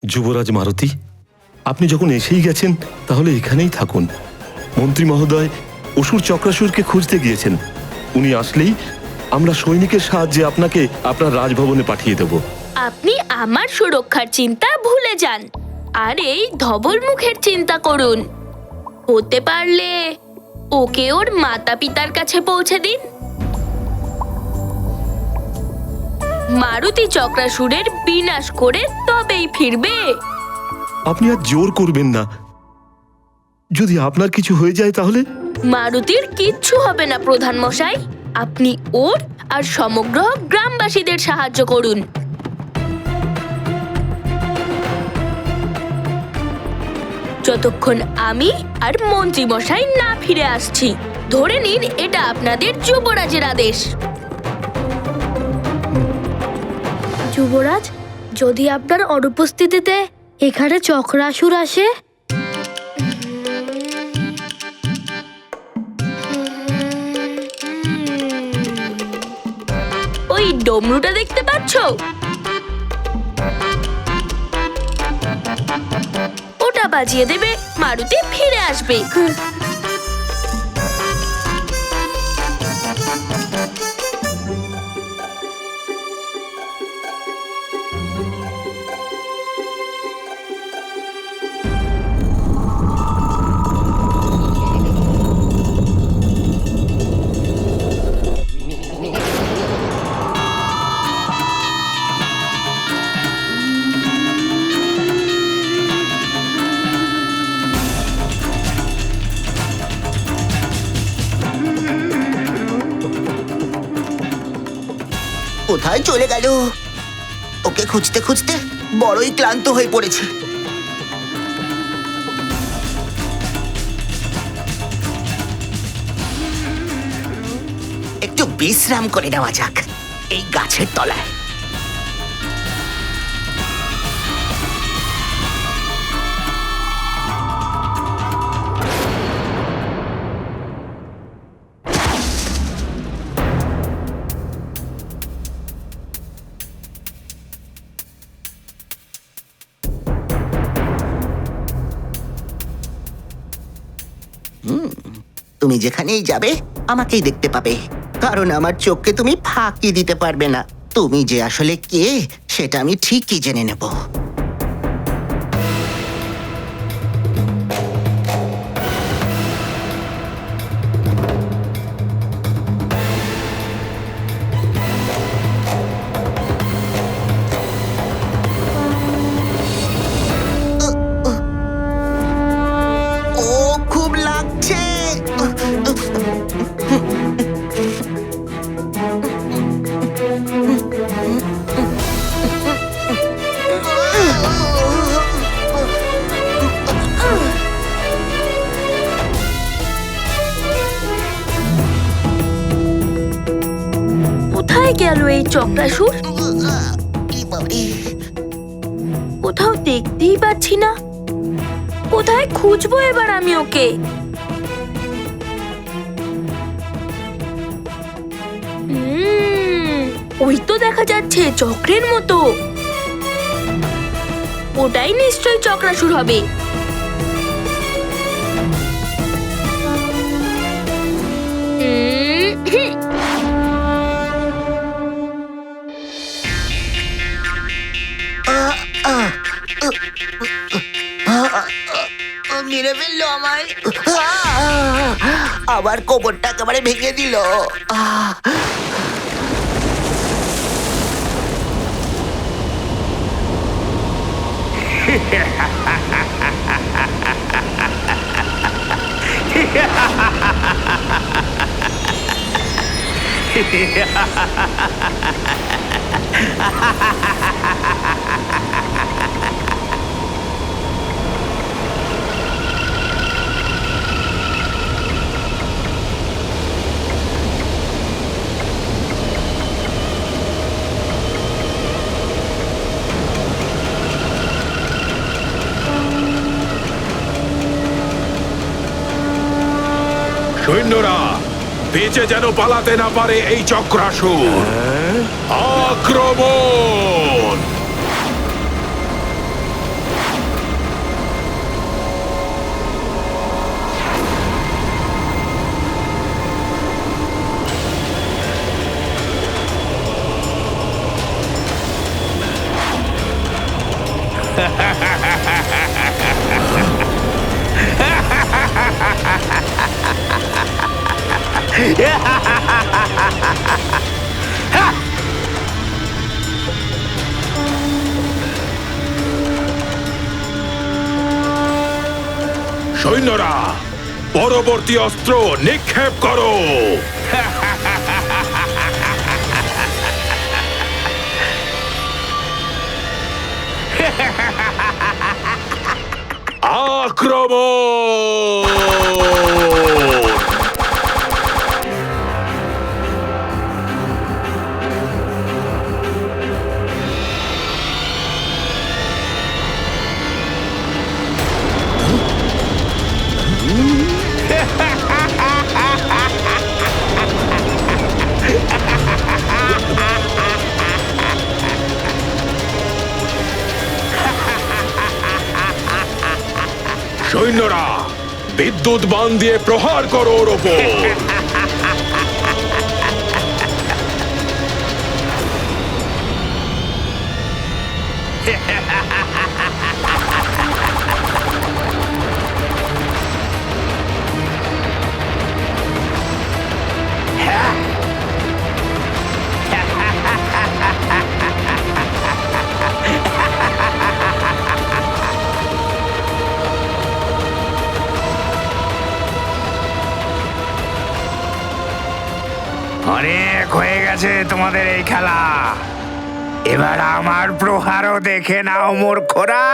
যুবরাজ মারুতি, আপনি যখন এসেই গেছেন তাহলে এখানেই থাকুন। মন্ত্রী মহোদয় অসুর চক্রাসুরকে খুঁজতে গিয়েছেন। উনি আসলেই আমরা সৈনিকের সাহায্যে আপনাকে আপনার রাজভবনে পাঠিয়ে দেব। আপনি আমার সুরক্ষার চিন্তা ভুলে যান আর এই ধবল মুখের চিন্তা করুন। হতে পারলে ওকে ওর মাতা পিতার কাছে পৌঁছে দিন। মারুতি চক্রাসুরের বিনাশ করে তবেই ফিরবে। আপনি আর জোর করবেন না। যদি আপনার কিছু হয়ে যায় তাহলে? মারুতির কিচ্ছু হবে না প্রধান মশাই। আপনি ওর আর সমগ্র গ্রামবাসীদের সাহায্য করুন। যতক্ষণ আমি আর মন্ত্রী মশাই না ফিরে আসছি, ধরে নিন এটা আপনাদের যুবরাজের আদেশ। যুবরাজ, যদি আপনার অনুপস্থিতিতে এখানে চক্রাসুর আসে? ওই ডমরুটা দেখতে পাচ্ছ? ওটা বাজিয়ে দেবে, মারুতি ফিরে আসবে। কোথায় চলে গেল? ওকে খুঁজতে খুঁজতে বড়ই ক্লান্ত হয়ে পড়েছে। একটু বিশ্রাম করে নেওয়া যাক এই গাছের তলায়। তুমি যেখানেই যাবে আমাকেই দেখতে পাবে, কারণ আমার চোখকে তুমি ফাঁকি দিতে পারবে না। তুমি যে আসলে কে সেটা আমি ঠিকই জেনে নেব। ও খুব লাগছে। কোথায় গেল এই চক্রাসুর? কি বাবারে! কোথাও দেখতেই পাচ্ছি না। কোথায় খুঁজবো এবার আমি ওকে? ওই তো দেখা যাচ্ছে চক্রের মতো। ওটাই নিশ্চয়ই চক্রাসুর হবে। মেরে ফেললো আমায়। আবার কোমরটা একেবারে ভেঙে দিল। সৈন্যরা বেঁচে যেন পালাতে না পারে এই চক্রাসুর। আক্রমণ! সৈন্যরা পরবর্তী অস্ত্র নিক্ষেপ করো। আক্রমণ! সৈন্যরা বিদ্যুৎ বাণ দিয়ে প্রহার করো ওর ওপর। অনেক হয়ে গেছে তোমাদের এই খেলা। এবার আমার প্রহারও দেখে নাও মূর্খরা।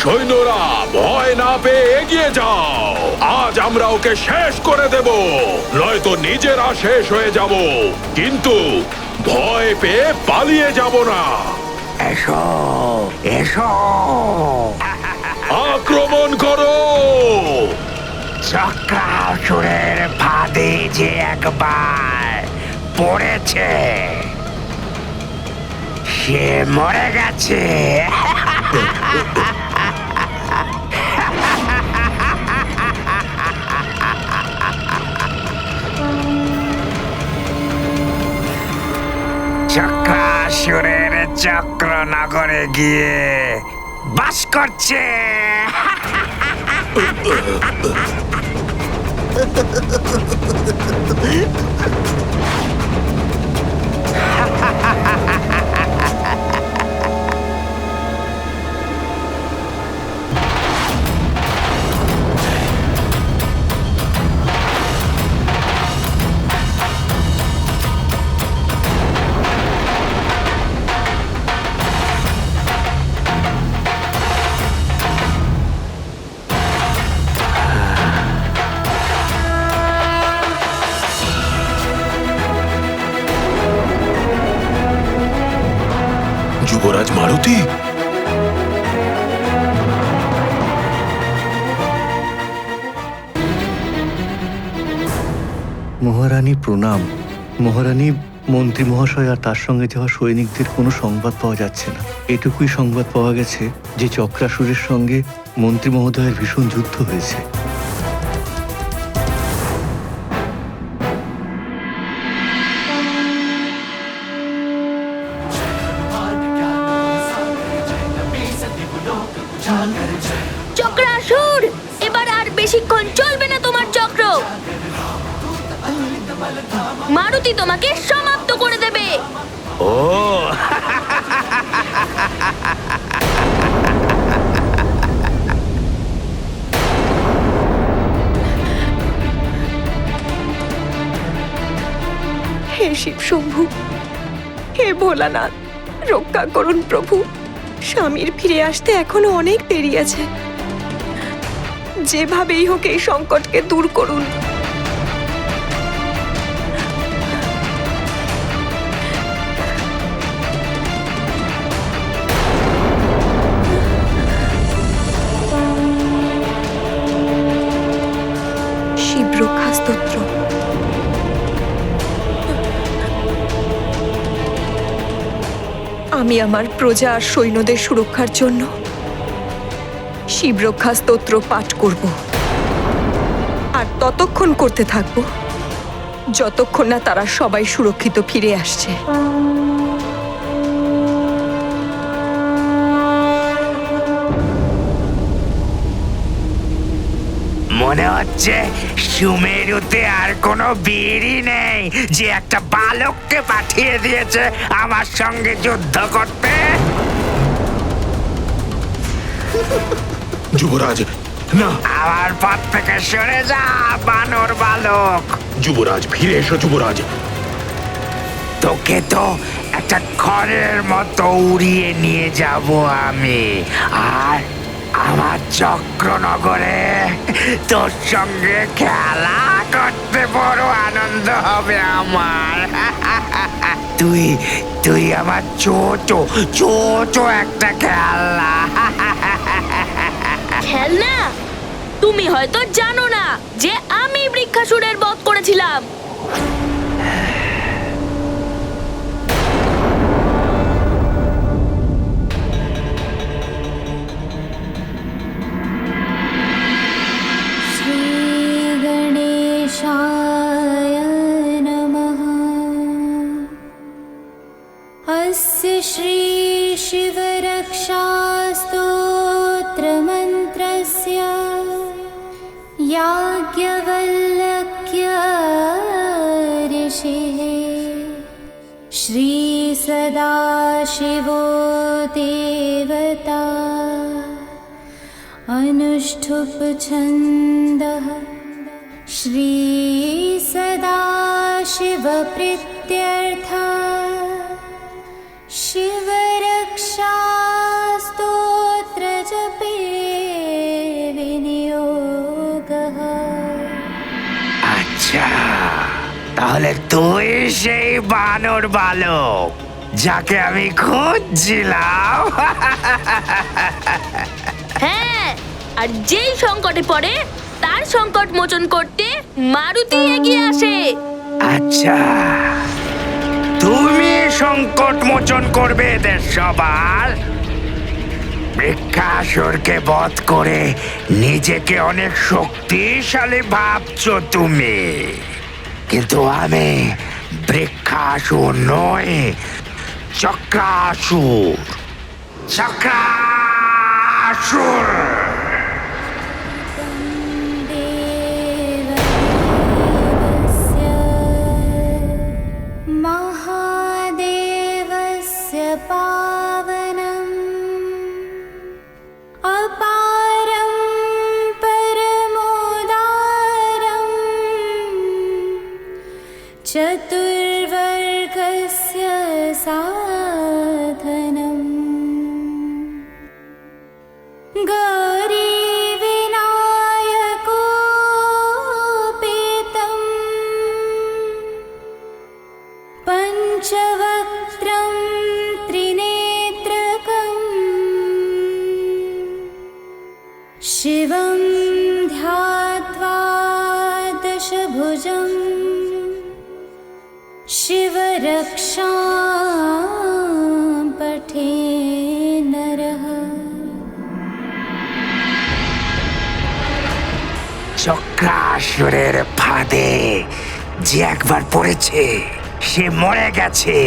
সৈন্যরা ভয় না পেয়ে এগিয়ে যাও, আজ আমরা ওকে শেষ করে দেব, নয়তো নিজেরা শেষ হয়ে যাব, কিন্তু ভয় পেয়ে পালিয়ে যাব না। এসো এসো, আক্রমণ করো। চক্রাসুরের ফাঁদে যে একবার পড়েছে সে মরে গেছে। চক্রাসুরের চক্রনগরে গিয়ে বাস করছে। যুবরাজ মারুতি, মহারানী প্রণাম। মহারানী, মন্ত্রী মহাশয় আর তার সঙ্গে যাওয়া সৈনিকদের কোনো সংবাদ পাওয়া যাচ্ছে না। এটুকুই সংবাদ পাওয়া গেছে যে চক্রাসুরের সঙ্গে মন্ত্রী মহোদয়ের ভীষণ যুদ্ধ হয়েছে। চক্রাসুর, এবার আর বেশিক্ষণ চলবে না তোমার চক্র। মারুতি তোমাকে সমাপ্ত করে দেবে। ও হে শিব শম্ভু, হে ভোলানাথ, রক্ষা করুন প্রভু। স্বামীর ফিরে আসতে এখনো অনেক দেরি আছে। যেভাবেই হোক এই সংকটকে দূর করুন। শিব রক্ষা স্তোত্র। আমি আমার প্রজা আর সৈন্যদের সুরক্ষার জন্য শিবরক্ষা স্তোত্র পাঠ করব, আর ততক্ষণ করতে থাকব যতক্ষণ না তারা সবাই সুরক্ষিত ফিরে আসছে। মনে হচ্ছে সুমেরুতে আর কোনো বীরই নেই যে একটা বালককে পাঠিয়ে দিয়েছে আমার সঙ্গে যুদ্ধ করতে। যুবরাজ না, আমার পথ থেকে সরে যা বানর বালক। যুবরাজ ফিরে এসো। যুবরাজ, তোকে তো একটা খড়ের মতো উড়িয়ে নিয়ে যাব আমি, আর আমার চক্রনগরে তোর সঙ্গে খেলা করতে বড় আনন্দ হবে আমার। তুই তুই আমার ছোট ছোট একটা খেলা। খেলনা? তুমি হয়তো জানো না যে আমি বৃক্ষাসুরের বধ করেছিলাম। गणेशाय नमः। अस्य श्री शिवरक्षास्तोत्रमन्त्रस्य सदाशिवो देवता अनुष्ठुप छन्दः श्री सदाशिवप्रीत्यर्थः शिवरक्षा स्तोत्रजपे विनियोगः। আচ্ছা, তাহলে তুই সেই বানর বালক যাকে আমি খুঁজছিলাম। হ্যাঁ, আর যেই সংকটে পড়ে তার সংকট মোচন করতে মারুতি এগিয়ে আসে। আচ্ছা, তুমি সংকট মোচন করবে এদের সবার। বৃক্ষাসুরকে বধ করে নিজেকে অনেক শক্তিশালী ভাবছো তুমি, কিন্তু আমি বৃক্ষাসুর নই, চক্রাসুর। চক্রাসুর महादेवस्य पावनम् अपारं परमोदारम् चतुर्वर्गस्य साधनम् गौरीविनायकोपेतम् पञ्चवक्त्रं त्रिनेत्रकम् शिवं ध्यात्वा दशभुजम् शिवरक्षां पठे नरः। চক্রাসুরের ফাঁদে যে একবার পড়েছে সে মরে গেছে।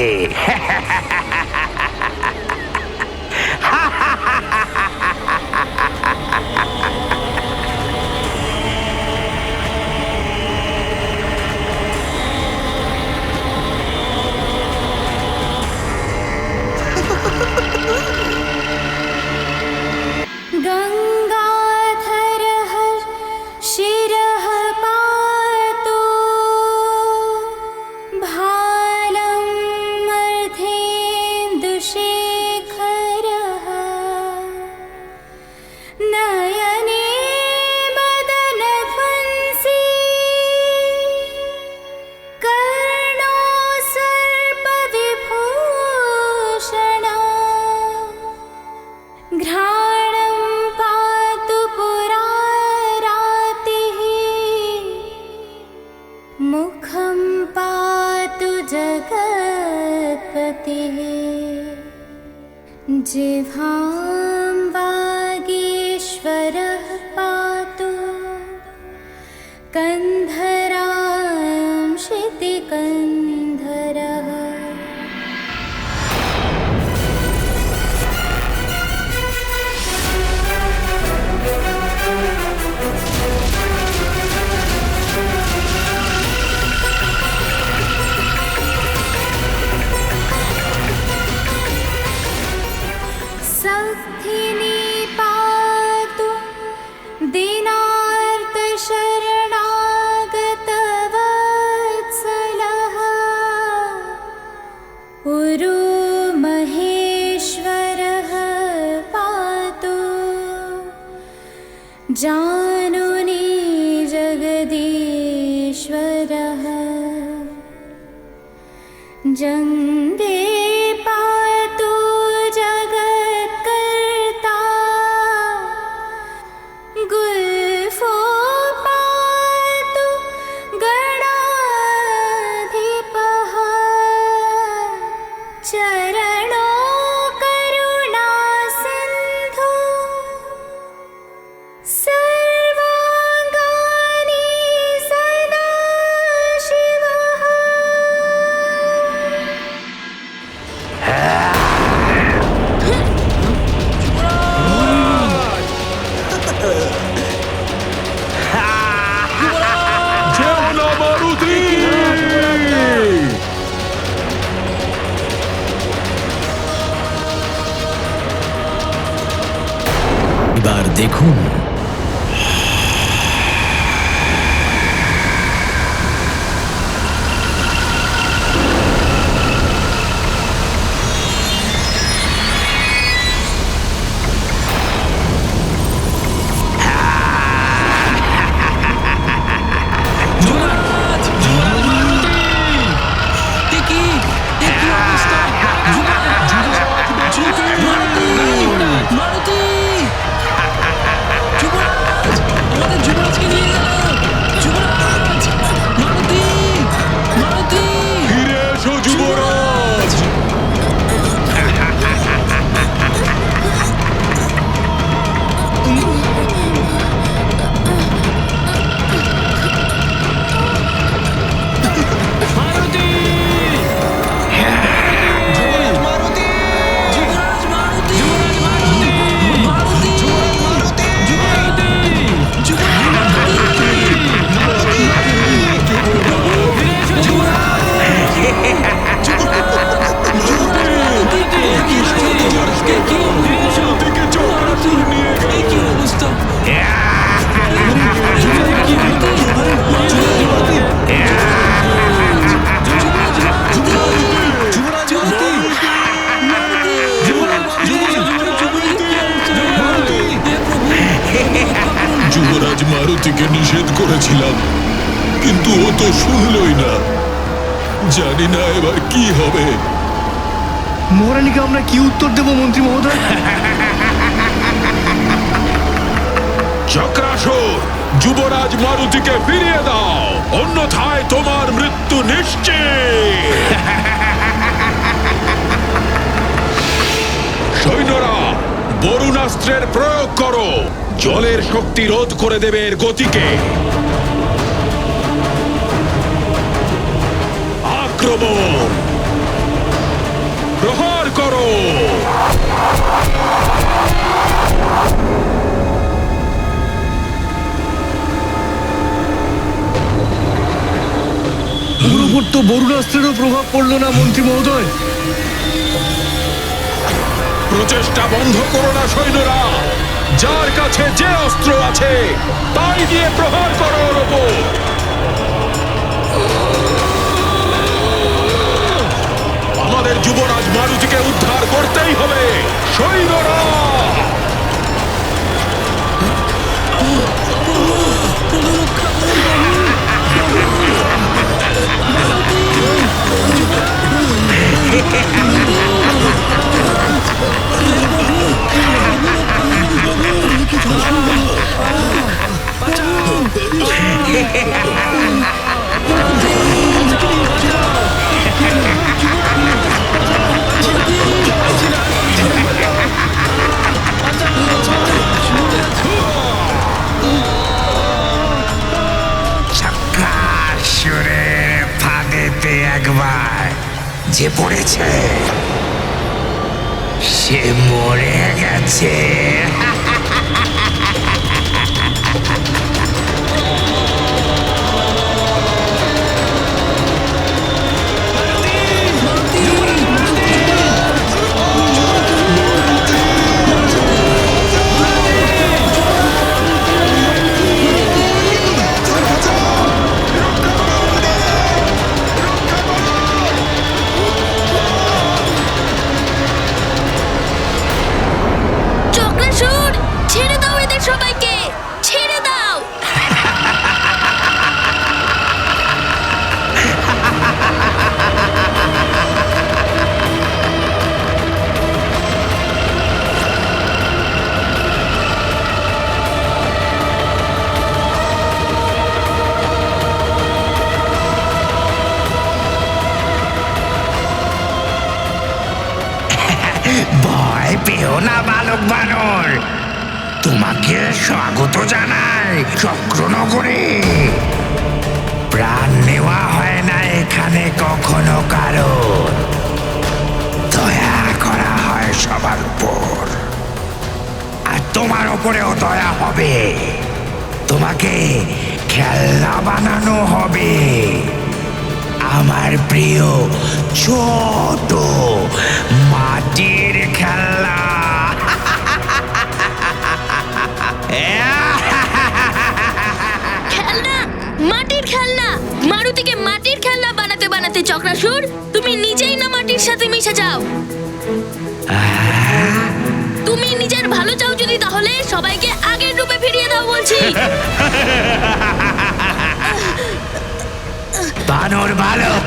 गङ्गाधरः शिरः पातु भालं मर्धेन्दुशेखरः नयने मदनफंसी कर्णो सर्पविभूषणः घ्राणं पातु पुरारातिः मुखं पातु जगत्पतिः जिह्वां वागीश्वरः पातु कन्धरां शितिकन्धरः। सखिनी पातु दीनार्तशरणागतवत्सलः उरु महेश्वरः पातु जानुनी जगदीश्वरः जङ्गे पातु जगत्कर्ता गुल्फो पातु गणाधिपः चरणो करुणासिन्धु सर्वाङ्गानि सदा शिवः। এবার দেখুন। যুবরাজ মারুতিকে নিষেধ করেছিলাম, কিন্তু ও তো শুনলই না। জানি না এবার কি হবে। মহারানীকে আমরা কি উত্তর দেব মন্ত্রী মহোদয়? চক্রাসুর, যুবরাজ মারুতিকে ফিরিয়ে দাও, অন্যথায় তোমার মৃত্যু নিশ্চিত। সৈন্যরা, বরুণাস্ত্রের প্রয়োগ করো। জলের শক্তি রোধ করে দেবে এর গতিকে। আক্রমণ! প্রহার করো! ওর উপর তো বরুণাস্ত্রেরও প্রভাব পড়লো না মন্ত্রী মহোদয়। প্রচেষ্টা বন্ধ করো না সৈন্যরা। যার কাছে যে অস্ত্র আছে তাই দিয়ে প্রহার করো ওর ওপর। আমাদের যুবরাজ মারুতিকে উদ্ধার করতেই হবে। সৈন্যরা, চক্রাসুরের ফাঁদেতে একবার যে পড়েছে সে মরে গেছে। চক্রাসুর, ছেড়ে দাও এদের সবাইকে, ছেড়ে দাও। ভয় পেও না বালক বানর, তোমাকে স্বাগত জানাই চক্রনগরে। প্রাণ নেওয়া হয় না এখানে কখনো কারো, দয়া করা হয় সবার উপর। আর তোমার উপরেও দয়া হবে, তোমাকে খেলনা বানানো হবে। আমার প্রিয় ছোট মাটির খেলনা। তুমি নিজের ভালো চাও যদি, তাহলে সবাইকে আগের রূপে ফিরিয়ে দাও বলছি। বানর বালক,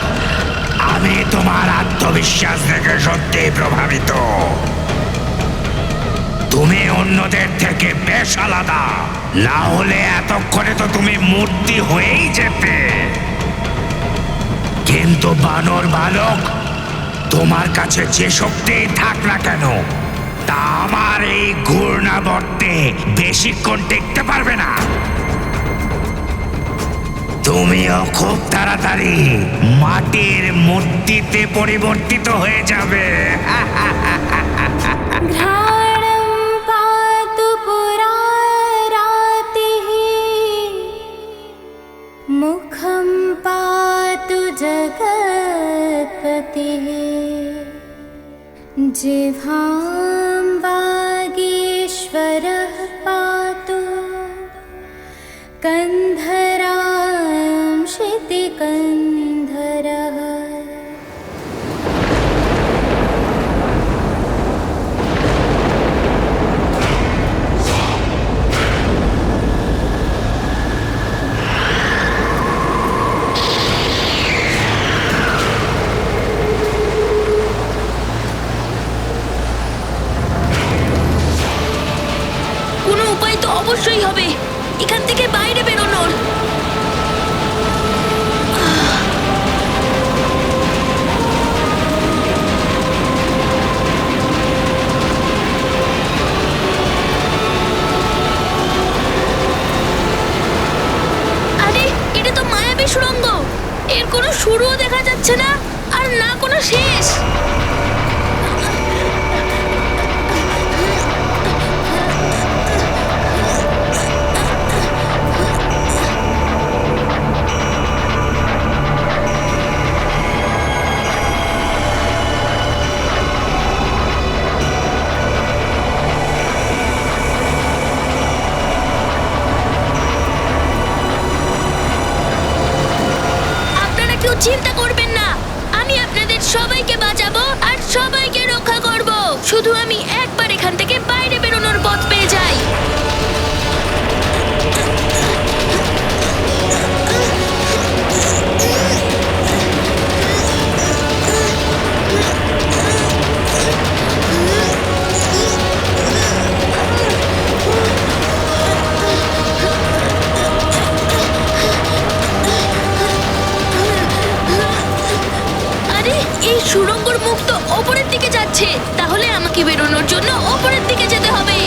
আমি তোমার আত্মবিশ্বাস দেখে সত্যি প্রভাবিত। তুমি অন্যদের থেকে বেশ আলাদা, না হলে এতক্ষণে তো তুমি মূর্তি হয়েই যেতে। কিন্তু বানর বালক, তোমার কাছে যে শক্তি থাক না কেন, তা আমার এই ঘূর্ণাবর্তে বেশিক্ষণ টিকতে পারবে না। তুমিও খুব তাড়াতাড়ি মাটির মূর্তিতে পরিবর্তিত হয়ে যাবে। घ्राणं पातु पुरारातिः मुखं पातु जगत्पतिः जिह्वां वागीश्वरः पातु कन्धरां शितिकन्धरः। কোনো উপায় তো অবশ্যই হবে এখান থেকে বাইরে বেরোনোর। আরে, এটা তো মায়াবী সুড়ঙ্গ। এর কোনো শুরুও দেখা যাচ্ছে না, আর না কোনো শেষ। আপনারা কেউ চিন্তা করবেন না, আমি আপনাদের সবাইকে বাঁচাবো আর সবাইকে রক্ষা করব। শুধু আমি একবার এখান থেকে বাইরে বেরোনোর পথ পেয়ে যাই। আরে, এই সুড়ঙ্গর মুখ তো ওপরের দিকে যাচ্ছে, তাহলে আমাকে বেরোনোর জন্য ওপরের দিকে যেতে হবে।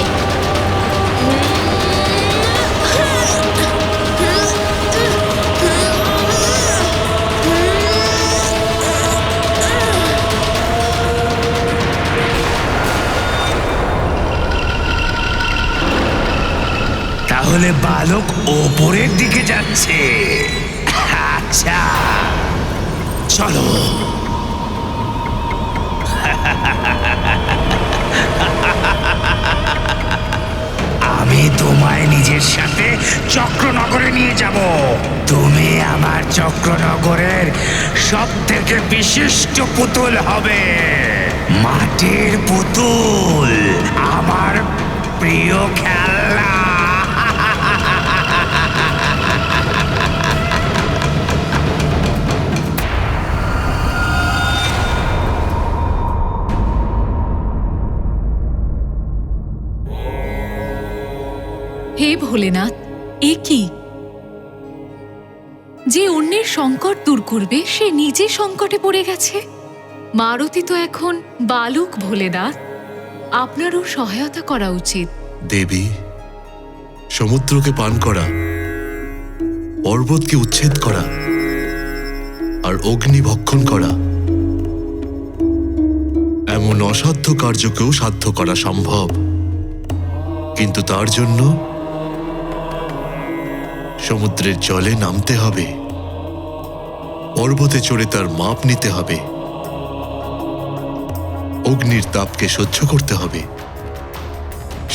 তাহলে বালক ওপরের দিকে যাচ্ছে। আচ্ছা, চলো। আমি তোমায় নিজের সাথে চক্রনগরে নিয়ে যাব। তুমি আমার চক্রনগরের সব থেকে বিশিষ্ট পুতুল হবে। মাটির পুতুল, আমার প্রিয় খেলনা। হে ভোলেনাথ, এ কি? যে অন্যের সংকট দূর করবে সে নিজে সংকটে পড়ে গেছে। মারুতি তো এখন বালক ভোলেনাথ, আপনারও সহায়তা করা উচিত। দেবী, সমুদ্রকে পান করা, পর্বতকে উচ্ছেদ করা আর অগ্নি ভক্ষণ করা, এমন অসাধ্য কার্যকেও সাধ্য করা সম্ভব। কিন্তু তার জন্য সমুদ্রের জলে নামতে হবে, পর্বতে চড়ে তার মাপ নিতে হবে, অগ্নির তাপকে সহ্য করতে হবে।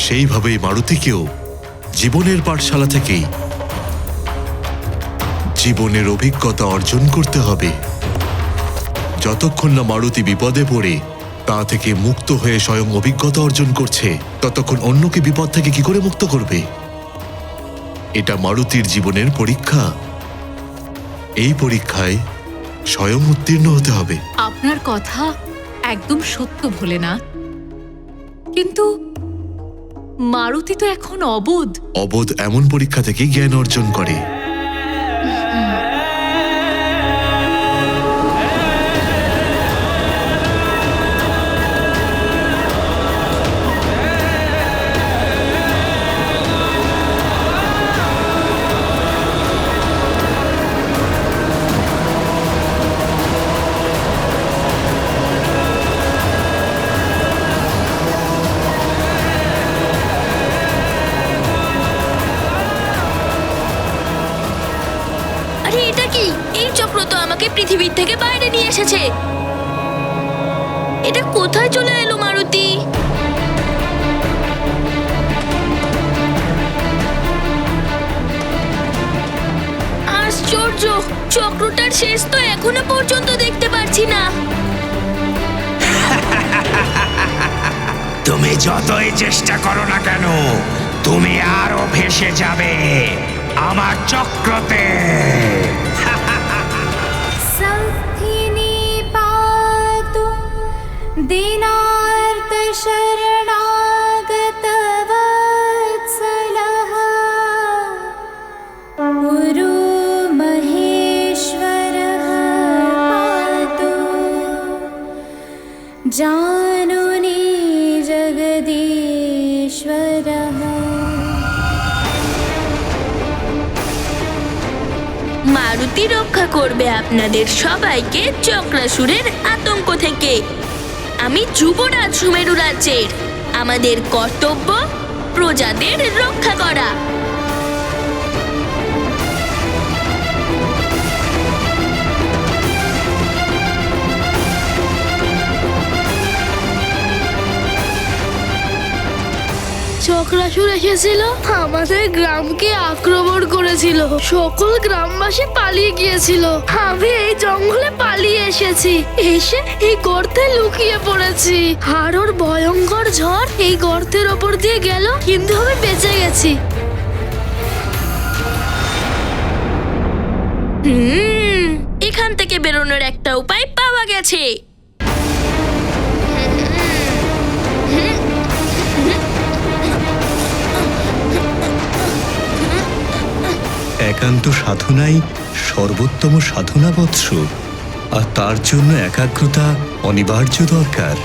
সেইভাবেই মারুতিকেও জীবনের পাঠশালা থেকেই জীবনের অভিজ্ঞতা অর্জন করতে হবে। যতক্ষণ না মারুতি বিপদে পড়ে তা থেকে মুক্ত হয়ে স্বয়ং অভিজ্ঞতা অর্জন করছে, ততক্ষণ অন্যকে বিপদ থেকে কি করে মুক্ত করবে? এটা মারুতির জীবনের পরীক্ষা। এই পরীক্ষায় স্বয়ং উত্তীর্ণ হতে হবে। আপনার কথা একদম সত্য ভোলেনাথ, কিন্তু মারুতি তো এখন অবোধ। অবোধ এমন পরীক্ষা থেকে জ্ঞান অর্জন করে। আরে এটা কি? এই চক্র তো আমাকে পৃথিবীর থেকে বাইরে নিয়ে এসেছে। এটা কোথায় চলে এলো মারুতি? আশ্চর্য, চক্রটার শেষ তো এখনো পর্যন্ত দেখতে পাচ্ছি না। তুমি যতই চেষ্টা করো না কেন, তুমি আরো ভেসে যাবে আমার চক্রতে। संस्थिनी पातु दीनार्त शरणागत वत्सलः गुरु महेश्वरः पातु जानुनी जगदीश्वरः। মারুতি রক্ষা করবে আপনাদের সবাইকে চক্রাসুরের আতঙ্ক থেকে। আমি যুবরাজ সুমেরু রাজ্যের। আমাদের কর্তব্য প্রজাদের রক্ষা করা। চক্রাসুর এসেছিল, আমাদের গ্রামকে আক্রমণ করেছিল, সকল গ্রামবাসী পালিয়ে গিয়েছিল। আমি এই জঙ্গলে পালিয়ে এসেছি, এসে এই গর্তে লুকিয়ে পড়েছি। আর ওর ভয়ঙ্কর ঝড় এই গর্তের ওপর দিয়ে গেল, কিন্তু আমি বেঁচে গেছি। এখান থেকে বেরোনোর একটা উপায় পাওয়া গেছে। একান্ত সাধনাই সর্বোত্তম সাধনা বৎস, আর তার জন্য একাগ্রতা অনিবার্য দরকার।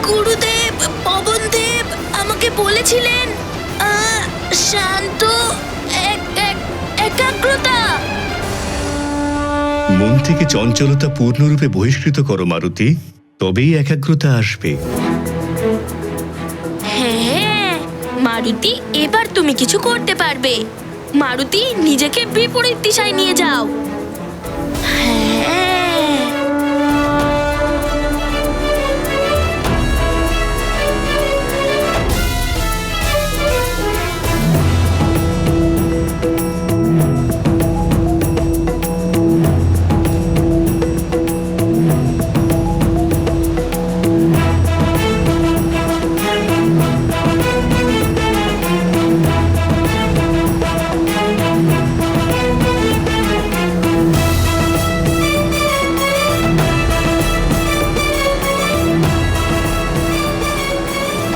গুরুদেব, পবনদেব আমাকে বলেছিলেন শান্ত একাগ্রতা। মন থেকে চঞ্চলতা পূর্ণরূপে বহিষ্কৃত করো মারুতি, তবেই একাগ্রতা আসবে। হ্যাঁ মারুতি, এবার তুমি কিছু করতে পারবে। মারুতি, নিজেকে বিপরীত দিশায় নিয়ে যাও। হ্যাঁ,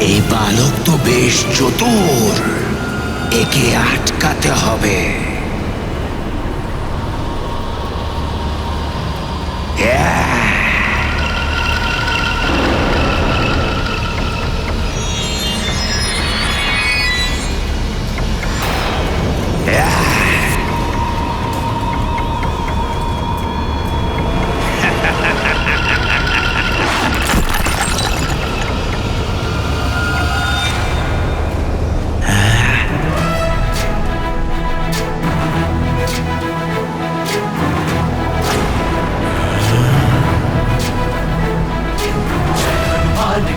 এই বালক তো বেশ চতুর, একে আটকাতে হবে।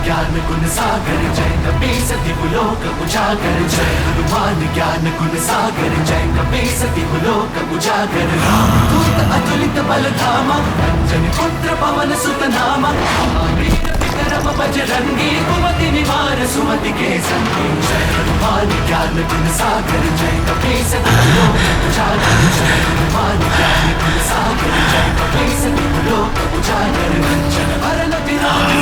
ज्ञान गुण सागर जय कपीस दिवलोक उजागर जय हनुमान ज्ञान गुण सागर जय कपीस दिवलोक उजागर रामदूत अतुलित बल धामा अंजनी पुत्र पवन सुत नामा महावीर विक्रम बजरंगी कुमति निवार सुमति के संगी जय हनुमान ज्ञान गुण सागर जय कपीस तिहु लोक उजागर जय हनुमान ज्ञान गुण सागर जय कपीस तिहु लोक उजागर कंचन वरन विराज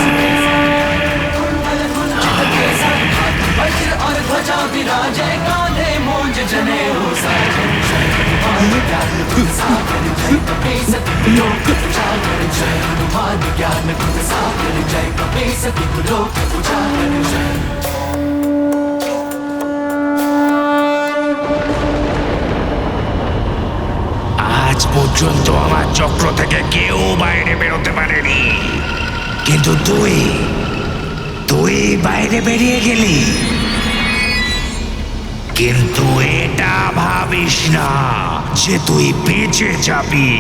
वज्र और ध्वजा विराजे कांधे मूंज जनेऊ साजन जय हनुमान ज्ञान गुण सागर जय कपीस तिहु लोक उजागर जय हनुमान ज्ञान गुण सागर जय कपीस तिहु लोक उजागर जय আজ পর্যন্ত আমার চক্র থেকে কেউ বাইরে বেরোতে পারেনি, কিন্তু তুই বাইরে বেরিয়ে গেলি। কিন্তু এটা ভাবিস না যে তুই বেঁচে যাবি।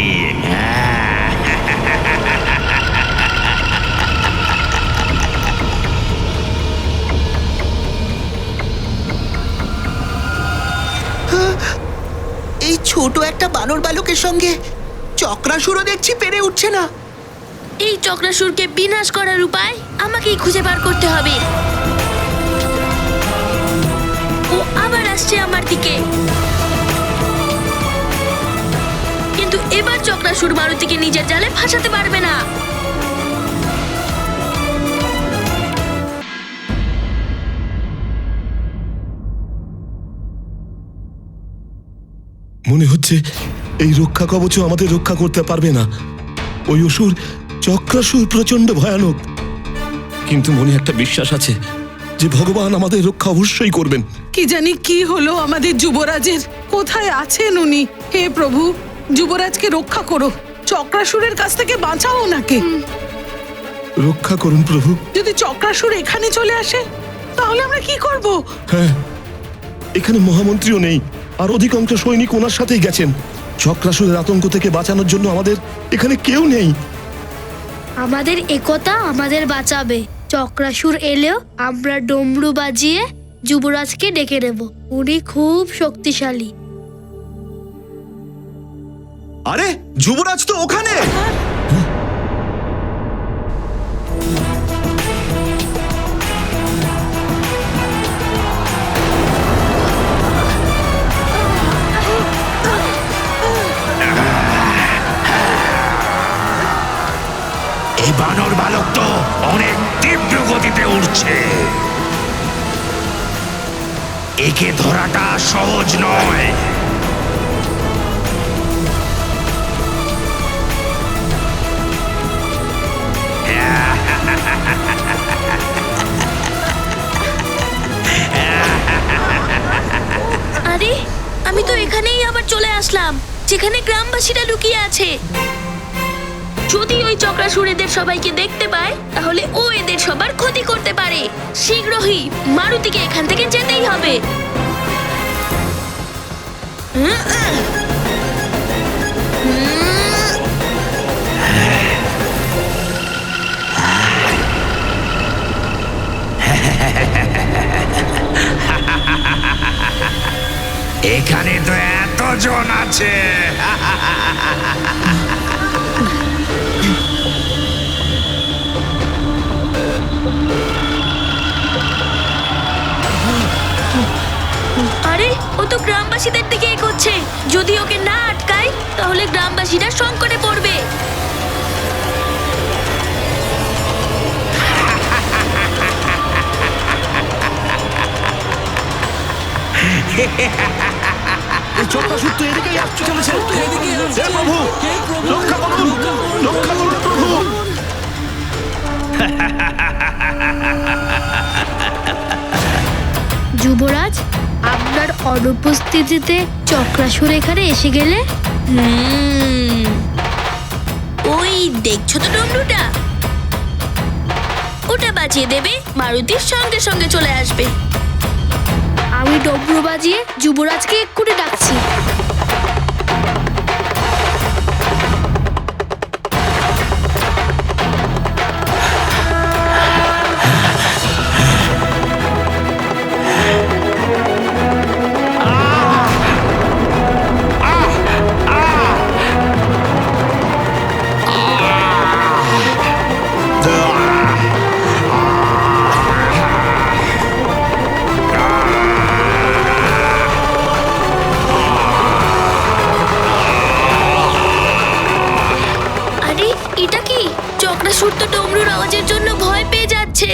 এই ছোট একটা বানর বালকের সঙ্গে চক্রাসুরও দেখছি পেরে উঠছে না। এই চক্রাসুরকে বিনাশ করার উপায় আমাকেই খুঁজে বার করতে হবে। ও আবার আসছে আমার দিকে, কিন্তু এবার চক্রাসুর মারুতিকে নিজের জালে ফাঁসাতে পারবে না। মনে হচ্ছে এই রক্ষা কবচ আমাদের রক্ষা করতে পারবে না। ওই অসুর চক্রাসুর প্রচন্ড ভয়ানক, কিন্তু মনে একটা বিশ্বাস আছে যে ভগবান আমাদের রক্ষা অবশ্যই করবেন। কি জানি কি হলো আমাদের যুবরাজের, কোথায় আছেন উনি? হে প্রভু, যুবরাজকে রক্ষা করো, চক্রাসুরের কাছ থেকে বাঁচাও ওনাকে। রক্ষা করুন প্রভু। যদি চক্রাসুর এখানে চলে আসে তাহলে আমরা কি করব? হ্যাঁ, এখানে মহামন্ত্রীও নেই, আর অধিকাংশ সৈনিক ওনার সাথেই গেছেন। চক্রাসুরের আতঙ্ক থেকে বাঁচানোর জন্য আমাদের এখানে কেউ নেই। আমাদের একতা আমাদের বাঁচাবে। চক্রাসুর এলেও আমরা ডমরু বাজিয়ে যুবরাজকে ডেকে নেব। উনি খুব শক্তিশালী। আরে যুবরাজ তো ওখানে। এই বানর বালক তো অনেক তীব্র গতিতে উঠছে, একে ধরাটা সহজ নয়। আরে আমি তো এখানেই আবার চলে আসলাম, যেখানে গ্রামবাসীরা লুকিয়ে আছে। যদি ওই চক্রাসুর এদের সবাইকে দেখতে পায় তাহলে ও এদের সবার ক্ষতি করতে পারে। শীঘ্রই মারুতিকে এখান থেকে যেতেই হবে। এখানে তো এতজন আছে। আরে ও তো গ্রামবাসীদের দিকে এগোচ্ছে। যদি ওকে না আটকায় তাহলে গ্রামবাসীরা সংকটে পড়বে। চক্রাসুর তো এদিকেই আসতে চলেছে। হে প্রভু, রক্ষা করুন, রক্ষা করুন প্রভু। যুবরাজ, আপনার অনুপস্থিতিতে চক্রাসুর এখানে এসে গেলে? ওই দেখছো তো ডমরুটা, ওটা বাজিয়ে দেবে, মারুতির সঙ্গে সঙ্গে চলে আসবে। আমি ডমরু বাজিয়ে যুবরাজকে এক্ষুনি ডাকছি। চক্রাসুর তো ডমরুর আওয়াজের জন্য ভয় পেয়ে যাচ্ছে।